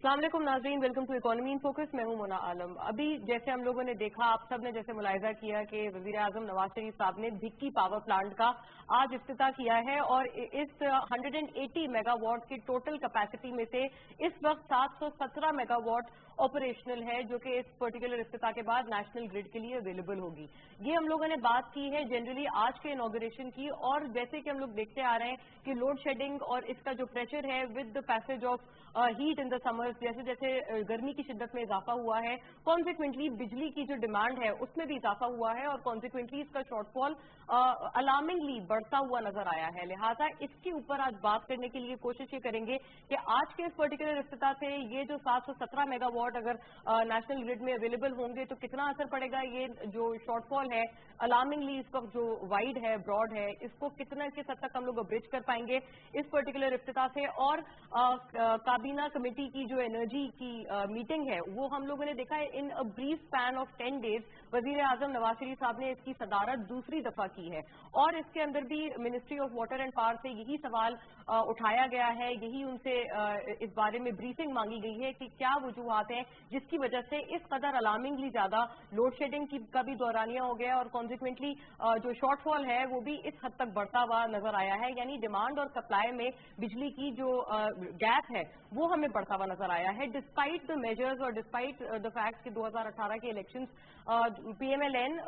अस्सलाम वालेकुम नाज़रीन, welcome to economy in focus. मैं हूं मोना आलम। अभी जैसे हम लोगों ने देखा, आप सब ने जैसे मुलाहिजा किया कि वज़ीर आज़म नवाज शरीफ साहब ने भिक्की पावर प्लांट का आज इफ्तिताह किया है और इस 180 मेगावाट की टोटल कैपेसिटी में से इस वक्त 717 मेगावाट ऑपरेशनल है, जो कि इस पर्टिकुलर इफ्तिताह के बाद नेशनल ग्रिड के लिए अवेलेबल होगी। ये हम लोगों ने बात की है जनरली आज के इनॉग्रेशन की, और जैसे कि हम लोग देखते आ रहे हैं कि लोड शेडिंग और इसका जो प्रेशर है with the passage of heat in the summers, जैसे जैसे गर्मी की शिद्दत में इजाफा हुआ है, कॉन्सिक्वेंटली बिजली की जो डिमांड है उसमें भी इजाफा हुआ है और कॉन्सिक्वेंटली इसका शॉर्टफॉल अलार्मिंगली बढ़ता हुआ नजर आया है। लिहाजा इसके ऊपर आज बात करने के लिए कोशिश ये करेंगे कि आज के इस पर्टिकुलर इफ्तिताह से ये जो 717 मेगावाट अगर नेशनल ग्रिड में अवेलेबल होंगे तो कितना असर पड़ेगा, ये जो शॉर्टफॉल है अलार्मिंगली इस वक्त जो वाइड है, ब्रॉड है, इसको कितना किस हद तक हम लोग ब्रिज कर पाएंगे इस पर्टिकुलर इफ्तिताह से। और काबीना कमेटी की जो एनर्जी की मीटिंग है वो हम लोगों ने देखा है in a brief span of 10 days वजीर आजम नवाज शरीफ साहब ने इसकी सदारत दूसरी दफा की है, और इसके अंदर भी ministry of water and power से यही सवाल उठाया गया है, यही उनसे इस बारे में ब्रीफिंग मांगी गई है कि क्या वजूहात हैं जिसकी वजह से इस कदर अलार्मिंगली ज्यादा लोड शेडिंग का भी दौरानिया हो गया और कॉन्सिक्वेंटली जो शॉर्टफॉल है वो भी इस हद तक बढ़ता हुआ नजर आया है। यानी डिमांड और सप्लाई में बिजली की जो गैप है वो हमें बढ़ता हुआ नजर आया है, डिस्पाइट द मेजर्स और डिस्पाइट द फैक्ट कि 2018 के इलेक्शंस पीएमएलएन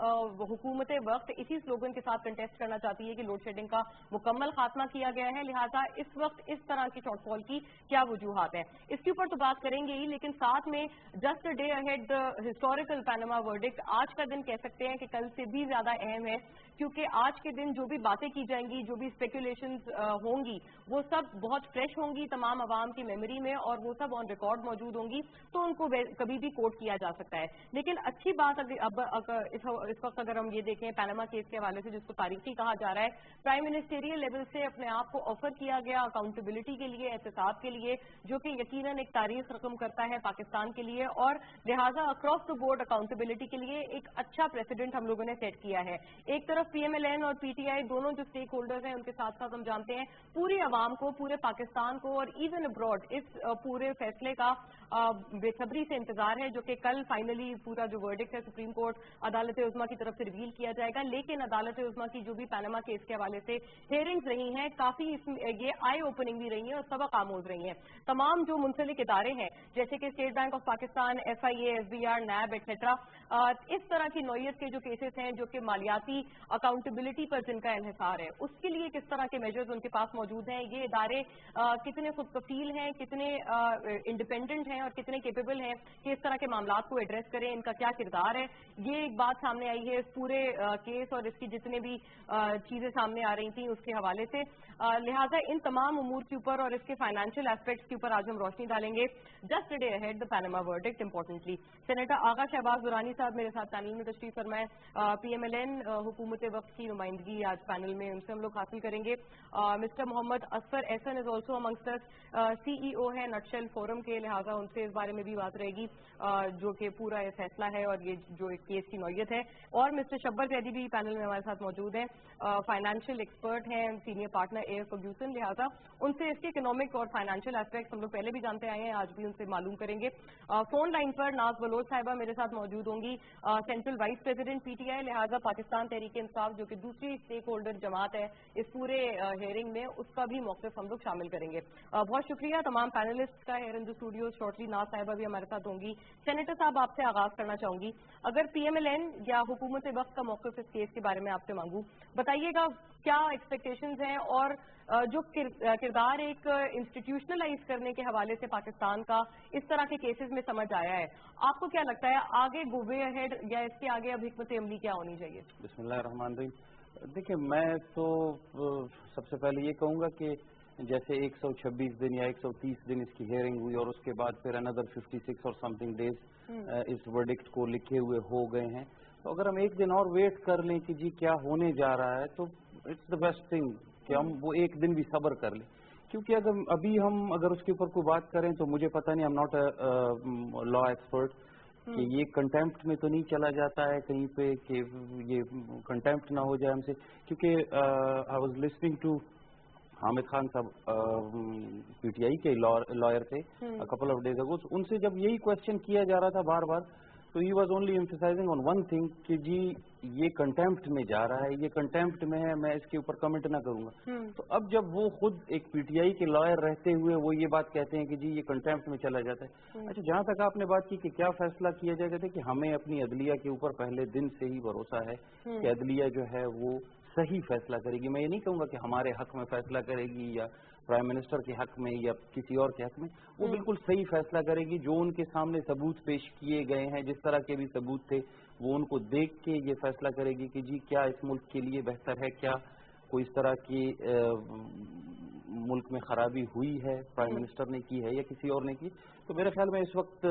हुकूमत वक्त इसी स्लोगन के साथ कंटेस्ट करना चाहती है कि लोड शेडिंग का मुकम्मल खात्मा किया गया है। लिहाजा इस वक्त इस तरह की शॉर्टफॉल की क्या वजूहात है, इसके ऊपर तो बात करेंगे ही, लेकिन साथ में just day ahead the historical Panama verdict, आज का दिन कह सकते हैं कि कल से भी ज्यादा अहम है, क्योंकि आज के दिन जो भी बातें की जाएंगी, जो भी स्पेकुलेशंस होंगी, वो सब बहुत फ्रेश होंगी तमाम अवाम की मेमोरी में और वो सब ऑन रिकॉर्ड मौजूद होंगी, तो उनको कभी भी कोट किया जा सकता है। लेकिन अच्छी बात इस वक्त अगर हम ये देखें पैनामा केस के हवाले से, जिसको तारीखी कहा जा रहा है, प्राइम मिनिस्टेरियल लेवल से अपने आप को ऑफर किया गया अकाउंटेबिलिटी के लिए, एहतसाब के लिए, जो कि यकीनन एक तारीख रकम करता है पाकिस्तान के लिए, और लिहाजा अक्रॉस द बोर्ड अकाउंटेबिलिटी के लिए एक अच्छा प्रेसिडेंट हम लोगों ने सेट किया है। एक तरफ पीएमएलएन और पीटीआई दोनों जो स्टेक होल्डर्स हैं, उनके साथ साथ हम जानते हैं पूरी अवाम को, पूरे पाकिस्तान को और इवन अब्रॉड इस पूरे फैसले का बेसब्री से इंतजार है, जो कि कल फाइनली पूरा जो वर्डिक्ट है सुप्रीम कोर्ट अदालत उज़्मा की तरफ से रिवील किया जाएगा। लेकिन अदालत उज़्मा की जो भी पैनामा केस के हवाले से हेयरिंग्स रही हैं, काफी ये आई ओपनिंग भी रही हैं और सबक आमोज रही हैं। तमाम जो मुंसलिक इदारे हैं जैसे कि State Bank of Pakistan, FIA, FBR, NAB etcetera, इस तरह की नौयत के जो केसेस हैं जो कि मालियाती अकाउंटेबिलिटी पर जिनका इन्हिसार है, उसके लिए किस तरह के मेजर्स उनके पास मौजूद हैं, ये इदारे कितने खुद कफील हैं, कितने इंडिपेंडेंट हैं और कितने केपेबल हैं कि इस तरह के मामला को एड्रेस करें, इनका क्या किरदार है, ये एक बात सामने आई है इस पूरे केस और इसकी जितने भी चीजें सामने आ रही थी उसके हवाले से। लिहाजा इन तमाम उमूर के ऊपर और इसके फाइनेंशियल एस्पेक्ट्स के ऊपर आज हम रोशनी डालेंगे। Just day ahead the Panama verdict. Importantly senator Agha Shahbaz Durrani साहब मेरे साथ पैनल में तशरीफ फरमाए, पीएमएलएन हुकूमत वक्त की नुमाइंदगी आज पैनल में उनसे हम लोग हासिल करेंगे। Mister Mohammad Asfar Ehsan is also amongst us, CEO है नटशेल फोरम के, लिहाजा उनसे इस बारे में भी बात रहेगी जो कि पूरा ये फैसला है और ये जो एक केस की नौयत है। और मिस्टर शब्बर जैदी भी पैनल में हमारे साथ मौजूद हैं, फाइनेंशियल एक्सपर्ट हैं, सीनियर पार्टनर एयर फर्ग्यूसन, लिहाजा उनसे इसके इकोनॉमिक और फाइनेंशियल एस्पेक्ट हम लोग पहले भी जानते आए हैं, आज भी उनसे मालूम करेंगे। फोन लाइन पर नाज बलोच साहिबा मेरे साथ मौजूद होंगी, सेंट्रल वाइस प्रेसिडेंट पीटीआई, लिहाजा पाकिस्तान तहरीक इंसाफ जो कि दूसरी स्टेक होल्डर जमात है इस पूरे हेयरिंग में, उसका भी मौक़िफ़ हम लोग शामिल करेंगे। बहुत शुक्रिया तमाम पैनलिस्ट का here in the studio. Shortly नाज साहिबा भी हमारे साथ होंगी। सेनेटर साहब आपसे आगाज करना चाहूंगी, अगर पीएमएलएन या हुकूमत वक्त का मौक़िफ़ इस केस के बारे में आपसे मांगू, बताइएगा क्या एक्सपेक्टेशंस हैं और जो किरदार एक इंस्टीट्यूशनलाइज करने के हवाले से पाकिस्तान का इस तरह के केसेस में समझ आया है, आपको क्या लगता है आगे गो वे अहेड या इसके आगे अब हिकमत अमली क्या होनी चाहिए? बिस्मिल्लाह रहमान रहीम। देखिए, मैं तो सबसे पहले ये कहूँगा कि जैसे 126 दिन या 130 दिन इसकी हेयरिंग हुई और उसके बाद फिर अनदर 56 और समथिंग डेज इस वर्डिक्ट को लिखे हुए हो गए हैं, तो अगर हम एक दिन और वेट कर लें कि जी क्या होने जा रहा है, तो इट्स द बेस्ट थिंग कि हम वो एक दिन भी सब्र कर लें। क्योंकि अगर उसके ऊपर कोई बात करें तो मुझे पता नहीं, I am not a law expert, कि ये कंटेम्प्ट में तो नहीं चला जाता है कहीं पे कि ये कंटेम्प्ट ना हो जाए हमसे, क्योंकि I was listening to Hamid Khan sahab PTI کے لائر تھے کپل آف ڈیز اگو, ان سے جب یہی کوشچن کیا جا رہا تھا بار بار, تو he was only emphasising on one thing کہ جی یہ کنٹیمپٹ میں جا رہا ہے, یہ کنٹیمپٹ میں ہے, میں اس کے اوپر کمنٹ نہ کروں گا. تو اب جب وہ خود ایک PTI کے لائر رہتے ہوئے وہ یہ بات کہتے ہیں کہ جی یہ کنٹیمپٹ میں چلا جاتا ہے. اچھا, جہاں تک آپ نے بات کی کہ کیا فیصلہ کیا جائے گا, کہ ہمیں اپنی عدلیہ کے اوپر پہلے دن سے ہی بھروسہ ہے کہ عدلیہ جو ہے وہ صحیح فیصلہ کرے گی. میں یہ نہیں کہوں گا کہ ہمارے حق میں فیصلہ کرے گی یا پرائم منسٹر کے حق میں یا کسی اور کے حق میں, وہ بالکل صحیح فیصلہ کرے گی. جو ان کے سامنے ثبوت پیش کیے گئے ہیں, جس طرح کے بھی ثبوت تھے, وہ ان کو دیکھ کے یہ فیصلہ کرے گی کہ جی کیا اس ملک کے لیے بہتر ہے, کیا کوئی اس طرح کی ملک میں خرابی ہوئی ہے, پرائم منسٹر نے کی ہے یا کسی اور نے کی. تو میرے خیال میں اس وقت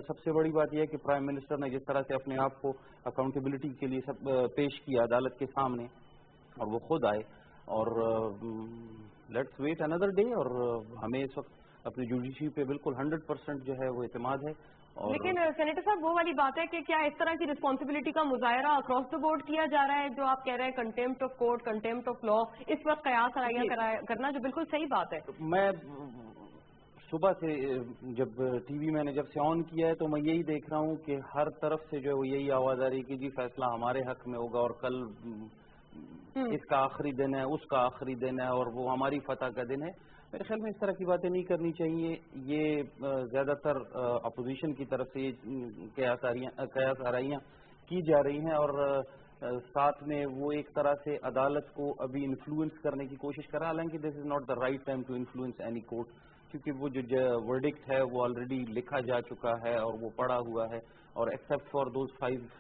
سب سے بڑی بات یہ ہے کہ پرائم منسٹر نے جس طرح سے اپنے آپ کو اکاؤنٹیبلٹی کے لیے پیش کیا عدالت کے سامنے, اور وہ خود آئے, اور لیٹس ویٹ اندر ڈے, اور ہمیں اس وقت اپنی جوڈیشری پہ بالکل 100% جو ہے وہ اعتماد ہے. لیکن سینیٹر صاحب وہ والی بات ہے کہ کیا اس طرح کی رسپانسبلٹی کا مظاہرہ اکراس دا بورڈ کیا جا رہا ہے, جو آپ کہہ رہے ہیں contempt of court, contempt of law, اس وقت قیاس آرائیاں کرنا, جو بالکل صحیح بات ہے. میں صبح سے جب ٹی وی میں نے جب سے آن کیا ہے تو میں یہی دیکھ رہا ہوں کہ ہر طرف سے جو ہے وہ یہی آواز آ رہی ہے کہ جی فیصلہ ہمارے حق میں ہوگا, اور کل اس کا آخری دن ہے, اس کا آخری دن ہے, اور وہ ہماری فتح کا دن ہے. میرے خیال میں اس طرح کی باتیں نہیں کرنی چاہیے. یہ زیادہ تر اپوزیشن کی طرف سے قیاس آرائیاں کی جا رہی ہیں, اور ساتھ میں وہ ایک طرح سے عدالت کو ابھی انفلوئنس کرنے کی کوشش کر رہا ہے. حالانکہ this is not the right time to influence any court, کیونکہ وہ جو ورڈکٹ ہے وہ آلریڈی لکھا جا چکا ہے اور وہ پڑا ہوا ہے, اور ایکسپٹ فار دوز 5.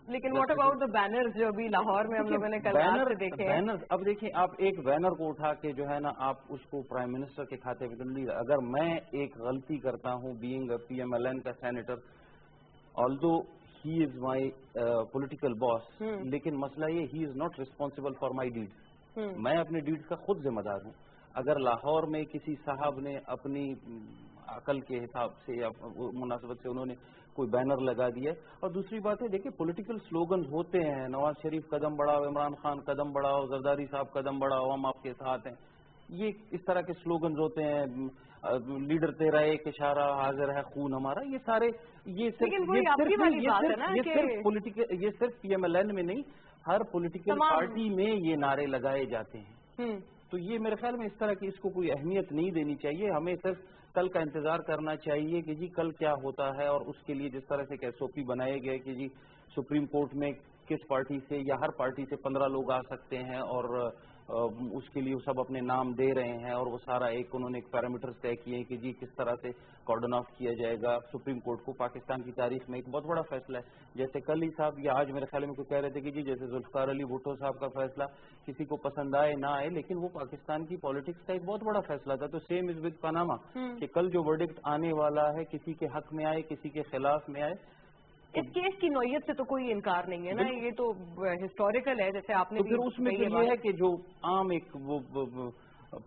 لیکن واٹ اباؤٹ دا بینرز جو ابھی لاہور میں ہم لوگوں نے کل رات سے دیکھے ہیں؟ بینر, اب دیکھیں آپ ایک بینر کو اٹھا کے جو ہے نا آپ اس کو پرائم منسٹر کے کھاتے میں نہیں, اگر میں ایک غلطی کرتا ہوں بینگ اے PMLN کا senator, although he is my political boss, لیکن مسئلہ یہ he is not responsible for my deeds. میں اپنے ڈیڈس کا خود ذمہ دار ہوں. اگر لاہور میں کسی صاحب نے اپنی عقل کے حساب سے یا مناسبت سے انہوں نے کوئی بینر لگا دیا, اور دوسری بات ہے دیکھیں پولیٹیکل سلوگنز ہوتے ہیں, نواز شریف قدم بڑھاؤ, عمران خان قدم بڑھاؤ, زرداری صاحب قدم بڑھاؤ, ہم آپ کے ساتھ ہیں, یہ اس طرح کے سلوگنز ہوتے ہیں. لیڈر تیرا ایک اشارہ حاضر ہے خون ہمارا, یہ سارے یہ صرف PMLN میں نہیں, ہر پولیٹیکل پارٹی میں یہ نعرے لگائے جاتے ہیں. تو یہ میرے خیال میں اس طرح کی اس کو کوئی اہمیت نہیں دینی چاہیے. ہمیں صرف کل کا انتظار کرنا چاہیے کہ جی کل کیا ہوتا ہے, اور اس کے لیے جس طرح سے SOP بنائے گئے کہ جی سپریم کورٹ میں کس پارٹی سے یا ہر پارٹی سے 15 لوگ آ سکتے ہیں, اور اس کے لیے سب اپنے نام دے رہے ہیں, اور وہ سارا انہوں نے ایک پیرامیٹرز طے کیے ہیں کہ جی کس طرح سے کارڈن آف کیا جائے گا. سپریم کورٹ کو پاکستان کی تاریخ میں ایک بہت بڑا فیصلہ ہے. جیسے کل ہی صاحب یا آج میرے خیال میں کوئی کہہ رہے تھے کہ جی جیسے ذوالفقار علی بھٹو صاحب کا فیصلہ کسی کو پسند آئے نہ آئے, لیکن وہ پاکستان کی پالیٹکس کا ایک بہت بڑا فیصلہ تھا. تو سیم از ود پاناما, کہ کل جو ورڈکٹ آنے والا ہے کسی کے حق میں آئے کسی کے خلاف میں آئے, اس کیس کی نوعیت سے تو کوئی انکار نہیں ہے نا, یہ تو ہسٹوریکل ہے. جیسے آپ نے پھر اس میں یہ ہے کہ جو عام ایک وہ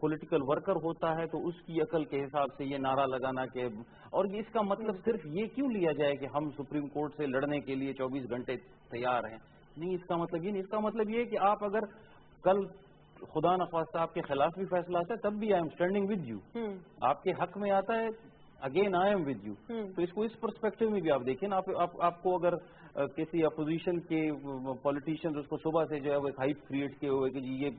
پولیٹیکل ورکر ہوتا ہے تو اس کی عقل کے حساب سے یہ نعرہ لگانا کہ, اور اس کا مطلب صرف یہ کیوں لیا جائے کہ ہم سپریم کورٹ سے لڑنے کے لیے 24 گھنٹے تیار ہیں. نہیں, اس کا مطلب یہ نہیں. اس کا مطلب یہ ہے کہ آپ اگر کل خدا نخواستہ آپ کے خلاف بھی فیصلہ آتا ہے تب بھی I am standing with you, آپ کے حق میں آتا ہے again I am with you. تو اس کو اس پرسپیکٹو میں بھی آپ دیکھیں نا, آپ کو اگر کسی اپوزیشن کے پولیٹیشینز اس کو صبح سے جو ہے وہ ایک ہائپ کریٹ کیے ہوئے کہ جی یہ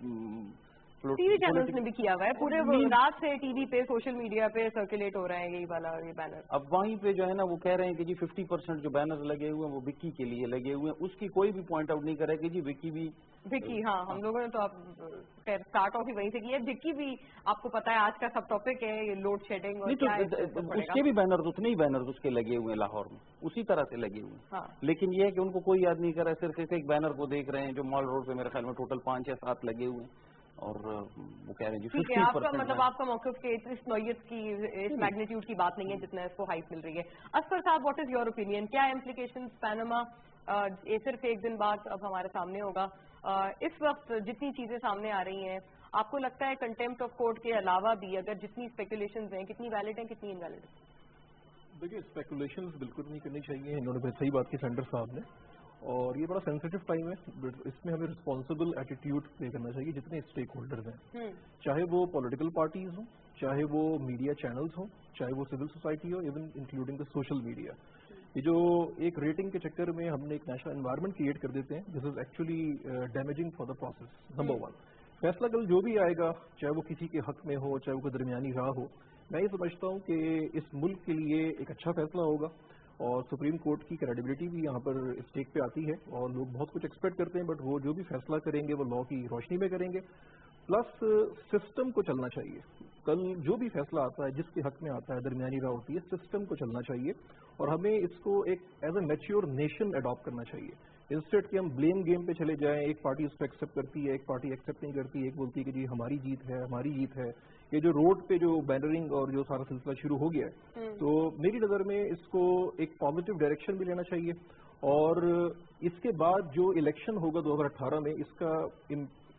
ٹی وی چینلز نے بھی کیا ہوا ہے, پورے رات سے ٹی وی پہ سوشل میڈیا پہ سرکولیٹ ہو رہا ہے یہی والا یہ بینر. اب وہیں پہ جو ہے نا وہ کہہ رہے ہیں کہ جی 50% جو بینرز لگے ہوئے ہیں وہ وکی کے لیے لگے ہوئے ہیں. اس کی کوئی بھی پوائنٹ آؤٹ نہیں کرے کہ جی وکی, ہاں ہم لوگوں نے تو آپ خیر اسٹارٹ آف ہی وہیں سے کیا. وکی بھی آپ کو پتا ہے آج کا سب ٹاپک ہے یہ لوڈ شیڈنگ, اور اس کے بھی بینرز اتنے ہی بینرز اس کے لگے ہوئے ہیں لاہور میں, اسی طرح سے لگے ہوئے ہیں. لیکن یہ ہے کہ ان کو کوئی یاد نہیں کر رہا ہے, صرف ایک بینر کو دیکھ رہے ہیں جو مال روڈ پہ میرے خیال میں ٹوٹل 5 یا 7 لگے ہوئے ہیں, اور وہ کہہ رہے ہیں جی 50%. مطلب آپ کا موقف کہ اس نوعیت کی اس میگنیٹیوڈ کی بات نہیں ہے جتنا اس کو ہائپ مل رہی ہے. اصفر صاحب, واٹ از یور اوپینین, کیا امپلیکیشنز پیناما صرف ایک دن بعد اب ہمارے سامنے ہوگا, اس وقت جتنی چیزیں سامنے آ رہی ہیں آپ کو لگتا ہے کنٹیمپٹ آف کورٹ کے علاوہ بھی اگر جتنی اسپیکولیشنز ہیں کتنی ویلڈ ہیں کتنی انویلڈ ہیں؟ دیکھیے اسپیکولیشنز بالکل نہیں کرنی چاہیے, انہوں نے صحیح بات کی سینٹر صاحب نے, اور یہ بڑا سینسیٹیو ٹائم ہے. اس میں ہمیں رسپانسبل ایٹیٹیوڈ پلے کرنا چاہیے جتنے اسٹیک ہولڈرز ہیں, چاہے وہ پولیٹیکل پارٹیز ہوں, چاہے وہ میڈیا چینلز ہوں, چاہے وہ civil society who, even including the social media. یہ جو ایک ریٹنگ کے چکر میں ہم نے ایک نیشنل انوائرمنٹ کریٹ کر دیتے ہیں, this is actually damaging for the process. Number 1, فیصلہ کل جو بھی آئے گا, چاہے وہ کسی کے حق میں ہو, چاہے وہ کوئی درمیانی راہ ہو, میں یہ سمجھتا ہوں کہ اس ملک کے لیے ایک اچھا فیصلہ ہوگا. اور سپریم کورٹ کی کریڈیبلٹی بھی یہاں پر اسٹیک پہ آتی ہے, اور لوگ بہت کچھ ایکسپیکٹ کرتے ہیں, بٹ وہ جو بھی فیصلہ کریں گے وہ لا کی روشنی میں کریں گے. پلس سسٹم کو چلنا چاہیے. کل جو بھی فیصلہ آتا ہے جس کے حق میں آتا ہے, درمیانی راہ ہوتی ہے, سسٹم کو چلنا چاہیے, اور ہمیں اس کو ایک as a mature nation adopt کرنا چاہیے. انسٹیڈ کہ ہم بلیم گیم پہ چلے جائیں, ایک پارٹی اس کو ایکسیپٹ کرتی ہے, ایک پارٹی ایکسیپٹ نہیں کرتی, ایک بولتی ہے کہ جی ہماری جیت ہے, ہماری جیت ہے. یہ جو روڈ پہ جو بینرنگ اور جو سارا سلسلہ شروع ہو گیا ہے, تو میری نظر میں اس کو ایک پازیٹیو ڈائریکشن بھی لینا چاہیے. اور اس کے بعد جو الیکشن ہوگا 2018 میں, اس کا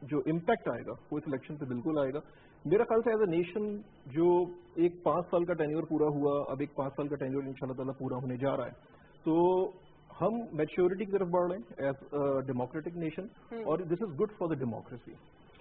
جو امپیکٹ آئے گا وہ اس الیکشن پہ بالکل آئے گا. میرا خیال سے ایز اے نیشن جو ایک 5 سال کا ٹینیور پورا ہوا, اب ایک 5 سال کا ٹینیور ان شاء اللہ تعالیٰ پورا ہونے جا رہا ہے, تو ہم میچیورٹی کی طرف بڑھ رہے ہیں ایز ڈیموکریٹک نیشن, اور this is good for the democracy.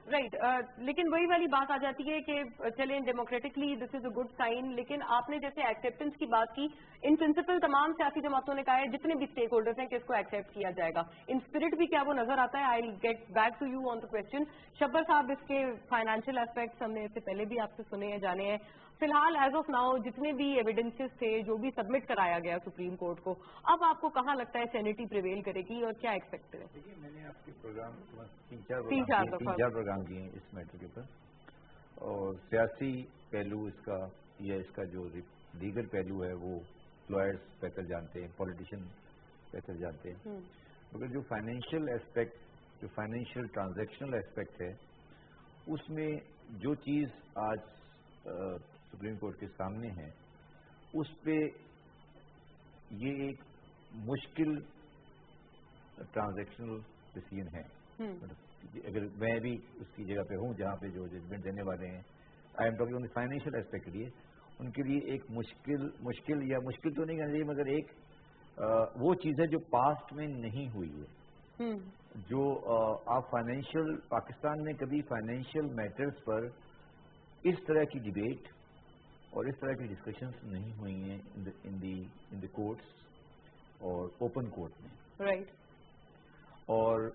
Right. لیکن وہی والی بات آ جاتی ہے کہ چلیں democratically this is a good sign, لیکن آپ نے جیسے ایکسیپٹنس کی بات کی, ان پرنسپل تمام سیاسی جماعتوں نے کہا ہے, جتنے بھی اسٹیک ہولڈرز ہیں, کہ اس کو ایکسیپٹ کیا جائے گا. ان اسپرٹ بھی کیا وہ نظر آتا ہے؟ I will get back to you on the question. Shabbar صاحب, اس کے فائنینشیل اسپیکٹس ہم نے اس سے پہلے بھی آپ سے سنے ہیں, جانے ہیں. فی الحال ایز آف ناؤ جتنے بھی ایویڈنسز تھے, جو بھی سبمٹ کرایا گیا سپریم کورٹ کو, اب آپ کو کہاں لگتا ہے سینیٹی پریویل کرے گی, اور کیا ایکسپیکٹ کریں؟ دیکھیے, میں نے آپ کے پروگرام 3-4 پروگرام کیے ہیں اس میٹر کے اوپر, اور سیاسی پہلو اس کا یا اس کا جو لیگل پہلو ہے وہ لائرز بہتر جانتے ہیں, پولیٹیشین بہتر جانتے ہیں, مگر جو فائنینشیل اسپیکٹ, جو فائنینشیل ٹرانزیکشنل اسپیکٹ ہے, اس میں جو چیز آج سپریم کورٹ کے سامنے ہے, اس پہ یہ ایک مشکل ٹرانزیکشنل ڈیسیژن ہے. اگر میں بھی اس کی جگہ پہ ہوں جہاں پہ جو ججمنٹ دینے والے ہیں, I am talking on the financial aspect کے لیے, ان کے لیے ایک مشکل یا مشکل تو نہیں کہنا چاہیے, مگر ایک وہ چیز ہے جو پاسٹ میں نہیں ہوئی ہے. جو آپ فائنینشیل, پاکستان میں کبھی فائنینشیل میٹرز پر اس طرح کی ڈیبیٹ اور اس طرح کی ڈسکشنز نہیں ہوئی ہیں ان دی کورٹس اور اوپن کورٹ میں. رائٹ. اور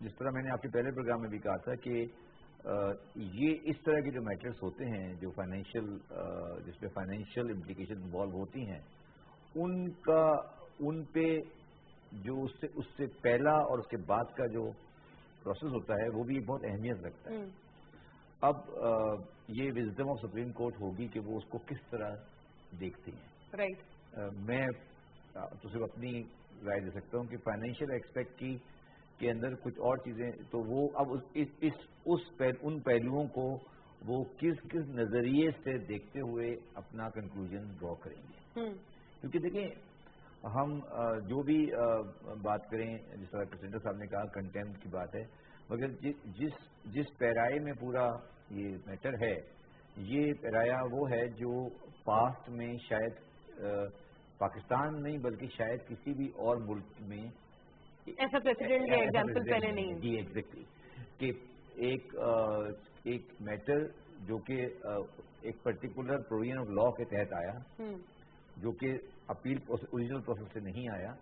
جس طرح میں نے آپ کے پہلے پروگرام میں بھی کہا تھا کہ یہ اس طرح کے جو میٹرز ہوتے ہیں, جو فائنینشیل, جس پہ فائنینشیل امپلیکیشن انوالو ہوتی ہیں, ان پہ جو اس سے پہلا اور اس کے بعد کا جو پروسیس ہوتا ہے وہ بھی ایک بہت اہمیت رکھتا ہے. اب یہ وزڈم آف سپریم کورٹ ہوگی کہ وہ اس کو کس طرح دیکھتی ہیں. رائٹ. میں تو صرف اپنی رائے دے سکتا ہوں کہ فائنینشیل ایکسپیکٹ کے اندر کچھ اور چیزیں, تو وہ اب ان پہلوؤں کو وہ کس نظریے سے دیکھتے ہوئے اپنا کنکلوژن ڈرا کریں گے. کیونکہ دیکھیں, ہم جو بھی بات کریں, جس طرح پریزیڈنٹ صاحب نے کہا کنٹمپٹ کی بات ہے, مگر جس پیرائے میں پورا یہ میٹر ہے, یہ پیرایا وہ ہے جو پاسٹ میں شاید پاکستان نہیں بلکہ شاید کسی بھی اور ملک میں ایسا پریسیڈنٹ یا ایگزامپل پہلے نہیں. جی ایگزیکٹلی, کہ ایک میٹر جو کہ ایک پرٹیکولر پروویژن آف لا کے تحت آیا, جو کہ اپیل اوریجنل پروسیس سے نہیں آیا,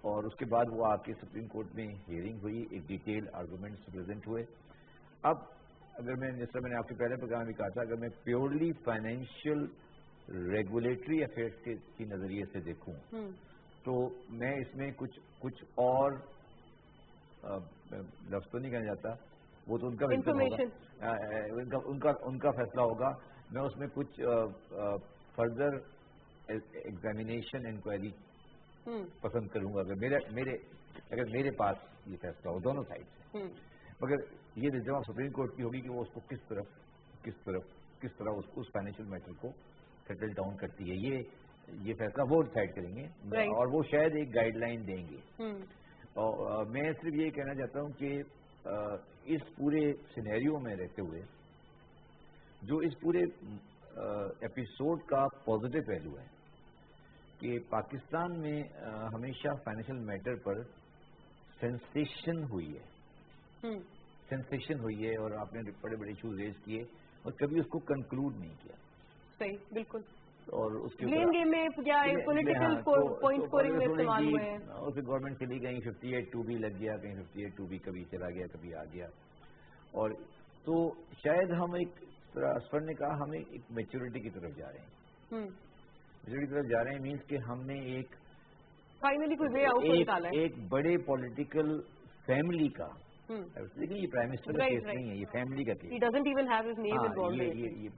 اور اس کے بعد وہ آ کے سپریم کورٹ میں ہیئرنگ ہوئی, ایک ڈیٹیل آرگومنٹس پریزنٹ ہوئے. اب اگر میں, جس طرح میں نے آپ کے پہلے پروگرام میں کہا تھا, اگر میں پیورلی فائنینشیل ریگولیٹری افیئرس کے نظریے سے دیکھوں تو میں اس میں کچھ اور لفظ تو نہیں کہنا چاہتا, وہ تو ان کا ہوگا, ان کا فیصلہ ہوگا. میں اس میں کچھ فردر ایگزامینیشن انکوائری پسند کروں گا اگر میرے پاس یہ فیصلہ ہو دونوں سائڈ سے. مگر یہ جب سپریم کورٹ کی ہوگی کہ وہ اس کو کس طرح اس فائنینشیل میٹر کو سیٹل ڈاؤن کرتی ہے, یہ فیصلہ وہ ڈیسائڈ کریں گے, اور وہ شاید ایک گائیڈ لائن دیں گے. اور میں صرف یہ کہنا چاہتا ہوں کہ اس پورے سینیریو میں رہتے ہوئے جو اس پورے ایپیسوڈ کا پازیٹیو پہلو ہے کہ پاکستان میں ہمیشہ فائنینشیل میٹر پر سینسیشن ہوئی ہے، سینسیشن ہوئی ہے، اور آپ نے بڑے بڑے ایشوز ریز کیے اور کبھی اس کو کنکلوڈ نہیں کیا. صحیح، بالکل. اور اس کے بلیم گیم میں یا پولیٹیکل پوائنٹ اسکورنگ میں استعمال ہوئے ہیں. اور پھر گورنمنٹ چلی گئی، 58(2)بھی لگ گیا، کہیں 58(2)بھی کبھی چلا گیا کبھی آ گیا. اور تو شاید ہم ایک اسفر نے کہا ہمیں ایک میچورٹی کی طرف جا رہے ہیں، میچورٹی کی طرف جا رہے ہیں. مینس کہ ہم نے فائنلی کوئی وے آؤٹ نکالا ہے، ایک بڑے پولیٹیکل فیملی کا، لیکن یہ پرائم منسٹر کا کیس نہیں ہے، یہ فیملی کا case. He doesn't even have his name involved.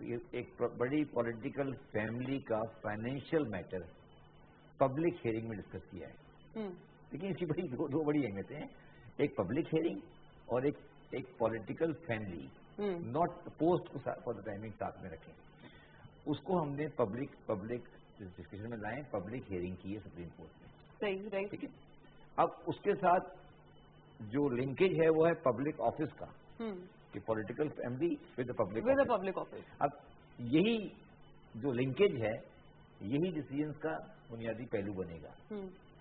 یہ ایک بڑی پولیٹیکل فیملی کا فائنینشیل میٹر پبلک ہیئرنگ میں ڈسکس کیا ہے. لیکن اس کی بڑی دو بڑی اہمیتیں ہیں، ایک پبلک ہیئرنگ اور ایک پولیٹیکل فیملی. ناٹ پوسٹ کو فار دا ٹائمنگ ساتھ میں رکھیں. اس کو ہم نے پبلک ڈسکشن میں لائیں، پبلک ہیئرنگ کی ہے سپریم کورٹ میں. صحیح، رائٹ. ٹھیک ہے. اب اس کے ساتھ جو لنکیج ہے وہ ہے پبلک آفس کا، کہ political family with public office. اب یہی جو لنکیج ہے، یہی ڈیسیژنز کا بنیادی پہلو بنے گا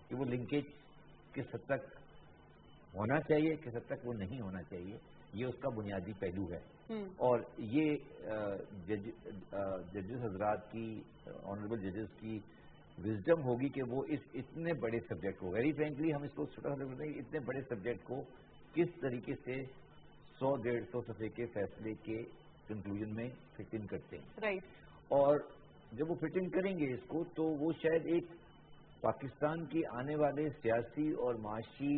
کہ وہ لنکیج کس حد تک ہونا چاہیے، کس حد تک وہ نہیں ہونا چاہیے. یہ اس کا بنیادی پہلو ہے. اور یہ ججز حضرات کی، آنریبل ججز کی وزڈم ہوگی کہ وہ اس اتنے بڑے سبجیکٹ کو، ویری فرینکلی ہم اس کو چھوٹا سا کرتے ہیں، اتنے بڑے سبجیکٹ کو کس طریقے سے 100-150 صفحے کے فیصلے کے کنکلوژن میں فٹ ان کرتے ہیں. رائٹ. اور جب وہ فٹ ان کریں گے اس کو، تو وہ شاید ایک پاکستان کی آنے والے سیاسی اور معاشی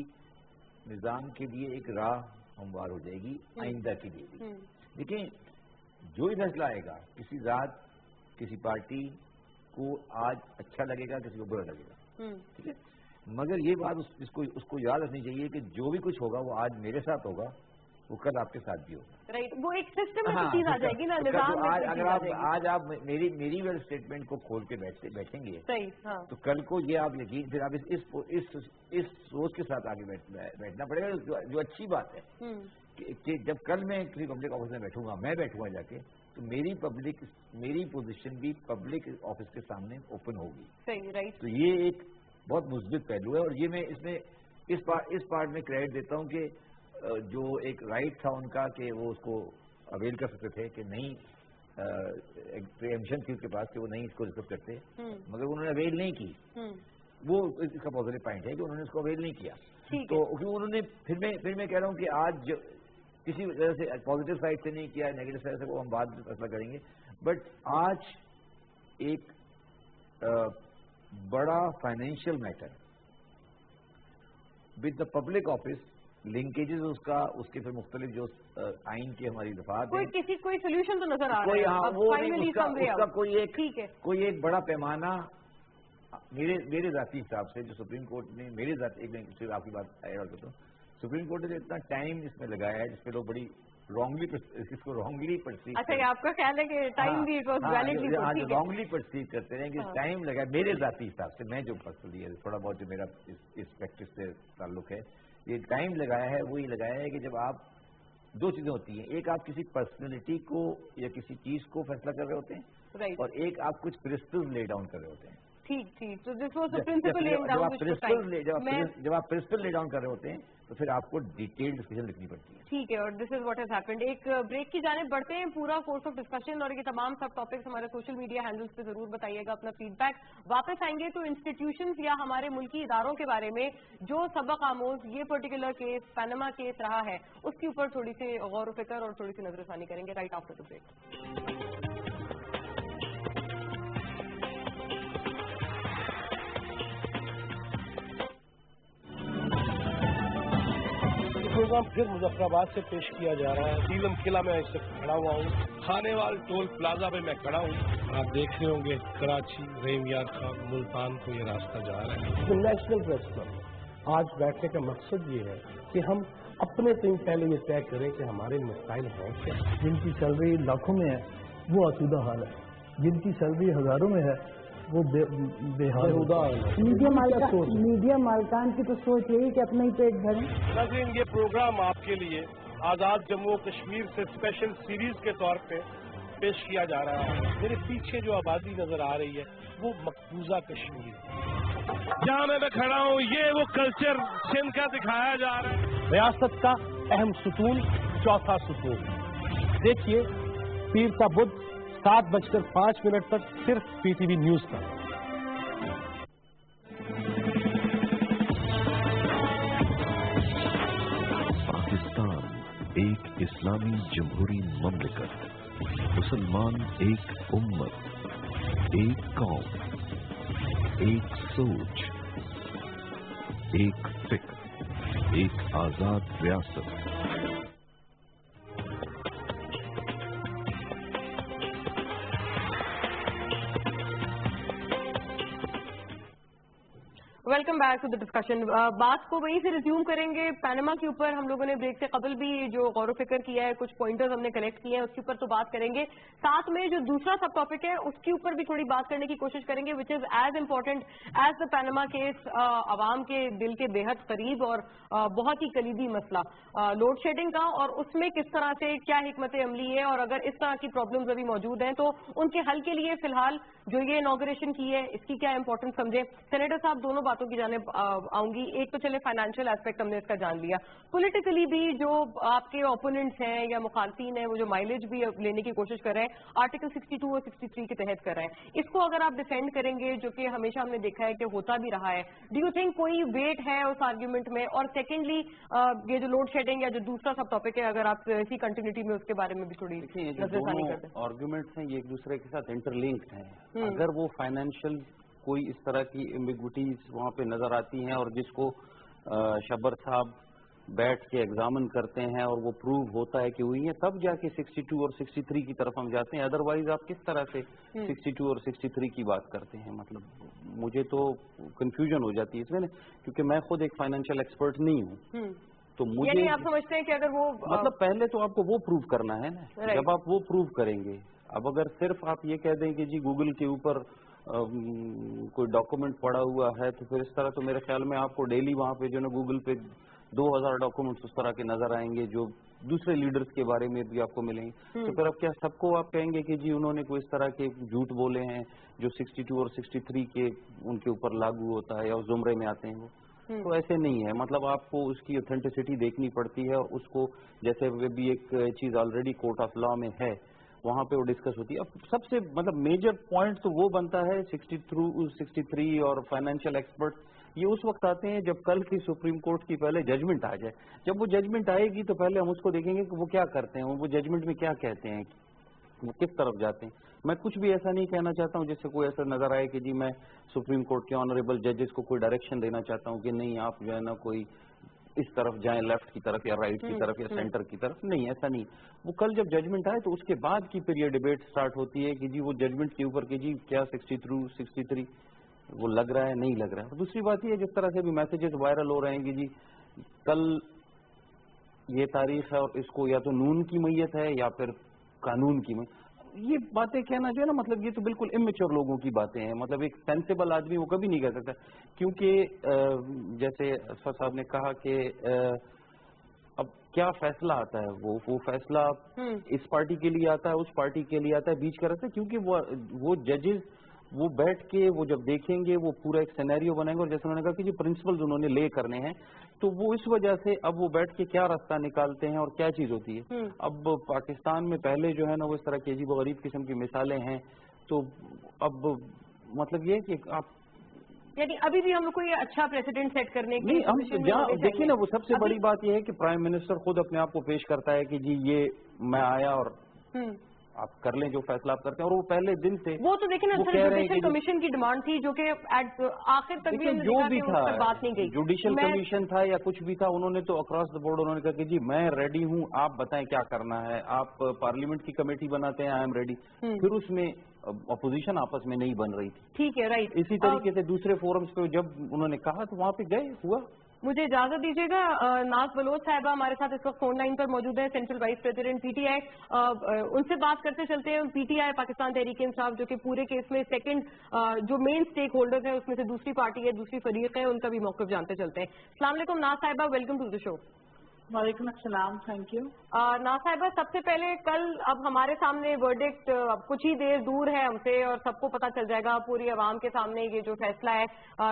نظام کے لیے ایک راہ ہموار ہو جائے گی آئندہ کے لیے بھی. دیکھیں، جو ہی فیصلہ آئے گا، کسی ذات، کسی پارٹی کو آج اچھا لگے گا، کسی کو برا لگے گا. ٹھیک ہے. مگر یہ بات اس کو یاد رکھنی چاہیے کہ جو بھی کچھ ہوگا وہ آج میرے ساتھ ہوگا، وہ کل آپ کے ساتھ بھی ہوگا. رائٹ. وہ ایک سسٹم میں چیز آ جائے گی نا، نظام میں. اگر آج آپ میری ویل اسٹیٹمنٹ کو کھول کے بیٹھیں گے، صحیح، ہاں، تو کل کو یہ آپ یقین، پھر آپ اس سوچ کے ساتھ آگے بیٹھنا پڑے گا. جو اچھی بات ہے کہ جب کل میں کسی پبلک آفس میں بیٹھوں گا جا کے، تو میری پوزیشن بھی پبلک آفس کے سامنے اوپن ہوگی. صحیح، رائٹ. تو یہ ایک بہت مثبت پہلو ہے. اور یہ میں اس پارٹ میں کریڈٹ دیتا ہوں کہ جو ایک رائٹ تھا ان کا کہ وہ اس کو اویل کر سکتے تھے، کہ نہیں پریمپشن تھی اس کے پاس کہ وہ نہیں اس کو ڈسکس کرتے، مگر انہوں نے اویل نہیں کی. وہ اس کا پازیٹیو پوائنٹ ہے کہ انہوں نے اس کو اویل نہیں کیا. تو انہوں نے پھر میں کہہ رہا ہوں کہ آج کسی وجہ سے پازیٹیو سائڈ سے نہیں کیا، نیگیٹو سائڈ سے وہ ہم بعد میں فیصلہ کریں گے. بٹ آج ایک بڑا financial matter with the public office, linkages اس کے پھر مختلف جو آئین کے ہماری دفعات ہیں، کوئی سولوشن تو نظر آ رہا ہے. کوئی ایک بڑا پیمانہ میرے ذاتی حساب سے جو سپریم کورٹ نے میرے ذاتی آپ کی بات کرتا ہوں، سپریم کورٹ نے اتنا ٹائم اس میں لگایا ہے جس پہ لوگ بڑی رانگلی پرسیو. اچھا، آپ کا خیال ہے کہ ٹائم بھی رانگلی پرسیو کرتے ہیں کہ ٹائم لگا. میرے ذاتی حساب سے میں جو پرسنلی تھوڑا بہت جو میرا اس پریکٹس سے تعلق ہے، یہ ٹائم لگایا ہے، وہی لگایا ہے کہ جب آپ دو چیزیں ہوتی ہیں، ایک آپ کسی پرسنالٹی کو یا کسی چیز کو فیصلہ کر رہے ہوتے ہیں، اور ایک آپ کچھ پرنسپل لے ڈاؤن کر رہے ہوتے ہیں. ٹھیک. تو this was the principle lay down. جب آپ پرنسپل لے ڈاؤن کر رہے ہوتے ہیں تو پھر آپ کو ڈیٹیل ڈسکشن لکھنی پڑتی ہے. ٹھیک ہے. اور this is what has happened. ایک بریک کی جانب بڑھتے ہیں. پورا کورس آف ڈسکشن اور یہ تمام سب ٹاپکس ہمارے سوشل میڈیا ہینڈلز پہ ضرور بتائیے گا اپنا فیڈ بیک. واپس آئیں گے تو انسٹیٹیوشنز یا ہمارے ملکی اداروں کے بارے میں جو سبق آموز یہ پرٹیکولر کیس پاناما کیس رہا ہے اس کے اوپر تھوڑی سی غور و فکر اور تھوڑی سی نظر ثانی کریں گے right after the break. Programme پھر مظفرآباد سے پیش کیا جا رہا ہے. سیلم قلعہ میں اس وقت کھڑا ہوا ہوں. کھانے وال ٹول پلازا پہ میں کھڑا ہوں. آپ دیکھ رہے ہوں گے کراچی، رحیم یار خان، ملتان کو یہ راستہ جا رہا ہے. نیشنل پریس کلب آج بیٹھنے کا مقصد یہ ہے کہ ہم اپنے تئیں پہلے یہ طے کریں کہ ہمارے مسائل ہیں کیا. جن کی سیلری لاکھوں میں ہے وہ آسودہ حال ہے، جن کی سیلری ہزاروں میں ہے وہ بے حال. میڈیا مالکان کی تو سوچ یہی کہ اپنا ہی پیٹ بھریں. ناظرین، یہ پروگرام آپ کے لیے آزاد جموں و کشمیر سے اسپیشل سیریز کے طور پہ पेश किया जा रहा है। मेरे पीछे जो आबादी नजर आ रही है वो मकबूजा कश्मीर, जहाँ मैं खड़ा हूँ ये वो कल्चर सिंध का दिखाया जा रहा है। रियासत का अहम सुतून, चौथा सुतून। देखिए पीर का बुध 7:05 पर सिर्फ PTV न्यूज पर। पाकिस्तान एक इस्लामी जमहूरी ममलिकत, मुसलमान एक उम्मत, एक कौम, एक सोच, एक फिक्र, एक आजाद रियासत। Welcome back to the discussion. बात को वहीं से रिज्यूम करेंगे। पैनामा के ऊपर हम लोगों ने ब्रेक से कबल भी जो गौर फिक्र किया है, कुछ पॉइंटर्स हमने कलेक्ट किए हैं, उसके ऊपर तो बात करेंगे। साथ में जो दूसरा सब टॉपिक है उसके ऊपर भी थोड़ी बात करने की कोशिश करेंगे, which is as important as the Panama case, आवाम के दिल के बेहद करीब और बहुत ही कलीदी मसला लोड शेडिंग का, और उसमें किस तरह से क्या हिकमत अमली है, और अगर इस तरह की प्रॉब्लम्स अभी मौजूद हैं तो उनके हल के लिए फिलहाल जो ये इनॉग्रेशन की है इसकी क्या इंपॉर्टेंस समझे। सेनेटर साहब, दोनों बातों की जानिब आऊंगी। एक तो चले फाइनेंशियल एस्पेक्ट हमने इसका जान लिया, पॉलिटिकली भी जो आपके ओपोनेंट्स हैं या मुखालफीन हैं वो जो माइलेज भी लेने की कोशिश कर रहे हैं, आर्टिकल 62 और 63 के तहत कर रहे हैं, इसको अगर आप डिफेंड करेंगे, जो कि हमेशा हमने देखा है कि होता भी रहा है, डू यू थिंक कोई वेट है उस आर्ग्यूमेंट में? और सेकेंडली ये जो लोड शेडिंग या जो दूसरा सब टॉपिक है, अगर आप इसी कंटिन्यूटी में उसके बारे में भी थोड़ी नजरसानी कर दें। आर्ग्यूमेंट्स हैं ये एक दूसरे के साथ इंटरलिंक्ड हैं। अगर वो फाइनेंशियल कोई इस तरह की एम्बिग्विटीज वहाँ पे नजर आती हैं और जिसको शब्बर साहब बैठ के एग्जामिन करते हैं और वो प्रूव होता है कि हुई है, तब जाके 62 और 63 की तरफ हम जाते हैं। अदरवाइज आप किस तरह से 62 और 63 की बात करते हैं? मतलब मुझे तो कंफ्यूजन हो जाती है इसमें, क्योंकि मैं खुद एक फाइनेंशियल एक्सपर्ट नहीं हूँ। तो मुझे यानी आप समझते हैं कि अगर वो मतलब पहले तो आपको वो प्रूव करना है ना, जब आप वो प्रूव करेंगे। अब अगर सिर्फ आप ये कह दें कि जी गूगल के ऊपर कोई डॉक्यूमेंट पड़ा हुआ है, तो फिर इस तरह तो मेरे ख्याल में आपको डेली वहाँ पे जो ना गूगल पे 2000 डॉक्यूमेंट्स उस तरह के नजर आएंगे जो दूसरे लीडर्स के बारे में भी आपको मिलेंगे। तो फिर अब क्या सबको आप कहेंगे कि जी उन्होंने कोई इस तरह के झूठ बोले हैं जो 62 और 63 के उनके ऊपर लागू होता है या उस जुमरे में आते हैं वो? तो ऐसे नहीं है। मतलब आपको उसकी ऑथेंटिसिटी देखनी पड़ती है, और उसको जैसे भी एक चीज ऑलरेडी कोर्ट ऑफ लॉ में है वहाँ पे वो डिस्कस होती है। अब सबसे मतलब मेजर पॉइंट तो वो बनता है 63 और फाइनेंशियल एक्सपर्ट ये उस वक्त आते हैं जब कल की सुप्रीम कोर्ट की पहले जजमेंट आ जाए। जब वो जजमेंट आएगी तो पहले हम उसको देखेंगे कि वो क्या करते हैं, वो जजमेंट में क्या कहते हैं, वो किस तरफ जाते हैं। मैं कुछ भी ऐसा नहीं कहना चाहता हूँ जिससे कोई ऐसा नजर आए कि जी मैं सुप्रीम कोर्ट के ऑनरेबल जजेस को कोई डायरेक्शन देना चाहता हूँ कि नहीं आप जो है ना कोई इस तरफ जाएं, लेफ्ट की तरफ या राइट की तरफ या सेंटर की तरफ। नहीं, ऐसा नहीं। वो कल जब जजमेंट आए तो उसके बाद की फिर ये डिबेट स्टार्ट होती है कि जी वो जजमेंट के ऊपर कि जी क्या 63 वो लग रहा है नहीं लग रहा है। दूसरी बात ये जिस तरह से भी मैसेजेस वायरल हो रहे हैं कि जी कल ये तारीख है और इसको या तो नून की मैयत है या फिर कानून की मैयत, ये बातें कहना जो है ना, मतलब ये तो बिल्कुल इमेच्योर लोगों की बातें हैं। मतलब एक सेंसेबल आदमी वो कभी नहीं कह सकता, क्योंकि जैसे असफर साहब ने कहा कि अब क्या फैसला आता है, वो फैसला इस पार्टी के लिए आता है, उस पार्टी के लिए आता है, बीच का रहता है, क्योंकि वो जजेस वो बैठ के वो जब देखेंगे वो पूरा एक सिनेरियो बनाएंगे, और जैसे उन्होंने कहा कि जो प्रिंसिपल्स उन्होंने ले करने हैं, तो वो इस वजह से अब वो बैठ के क्या रास्ता निकालते हैं और क्या चीज होती है। अब पाकिस्तान में पहले जो है ना वो इस तरह की अजीब गरीब किस्म की मिसालें हैं, तो अब मतलब ये कि आप यानी अभी भी हम लोग को ये अच्छा प्रेसिडेंट सेट करने की हम देखिए ना, वो सबसे बड़ी बात ये है कि प्राइम मिनिस्टर खुद अपने आप को पेश करता है कि जी ये मैं आया और आप कर लें जो फैसला आप करते हैं, और वो पहले दिन से वो तो देखिए ना जुडिशियल कमीशन की डिमांड थी जो कि आखिर तक भी जो भी था बात नहीं गई। जुडिशियल कमीशन था या कुछ भी था, उन्होंने तो अक्रॉस द बोर्ड उन्होंने कहा कि जी मैं रेडी हूं, आप बताएं क्या करना है। आप पार्लियामेंट की कमेटी बनाते हैं, आई एम रेडी। फिर उसमें अपोजिशन आपस में नहीं बन रही थी, ठीक है, राइट। इसी तरीके से दूसरे फोरम्स पे जब उन्होंने कहा तो वहां पे गए, हुआ। मुझे इजाजत दीजिएगा, नाज बलोच साहिबा हमारे साथ इस वक्त फोन लाइन पर मौजूद है, सेंट्रल वाइस प्रेसिडेंट पीटीआई। उनसे बात करते चलते हैं। पीटीआई पाकिस्तान तहरीक इंसाफ जो कि पूरे केस में सेकंड जो मेन स्टेक होल्डर्स हैं उसमें से दूसरी पार्टी है, दूसरी फरीक है, उनका भी मौक़िफ़ जानते चलते हैं। अस्सलाम वालेकुम नाज साहिबा, वेलकम टू द शो। वालेकुम अस्सलाम, थैंक यू। ना साहिबा, सबसे पहले कल अब हमारे सामने वर्डिक्ट अब कुछ ही देर दूर है हमसे और सबको पता चल जाएगा, पूरी आवाम के सामने ये जो फैसला है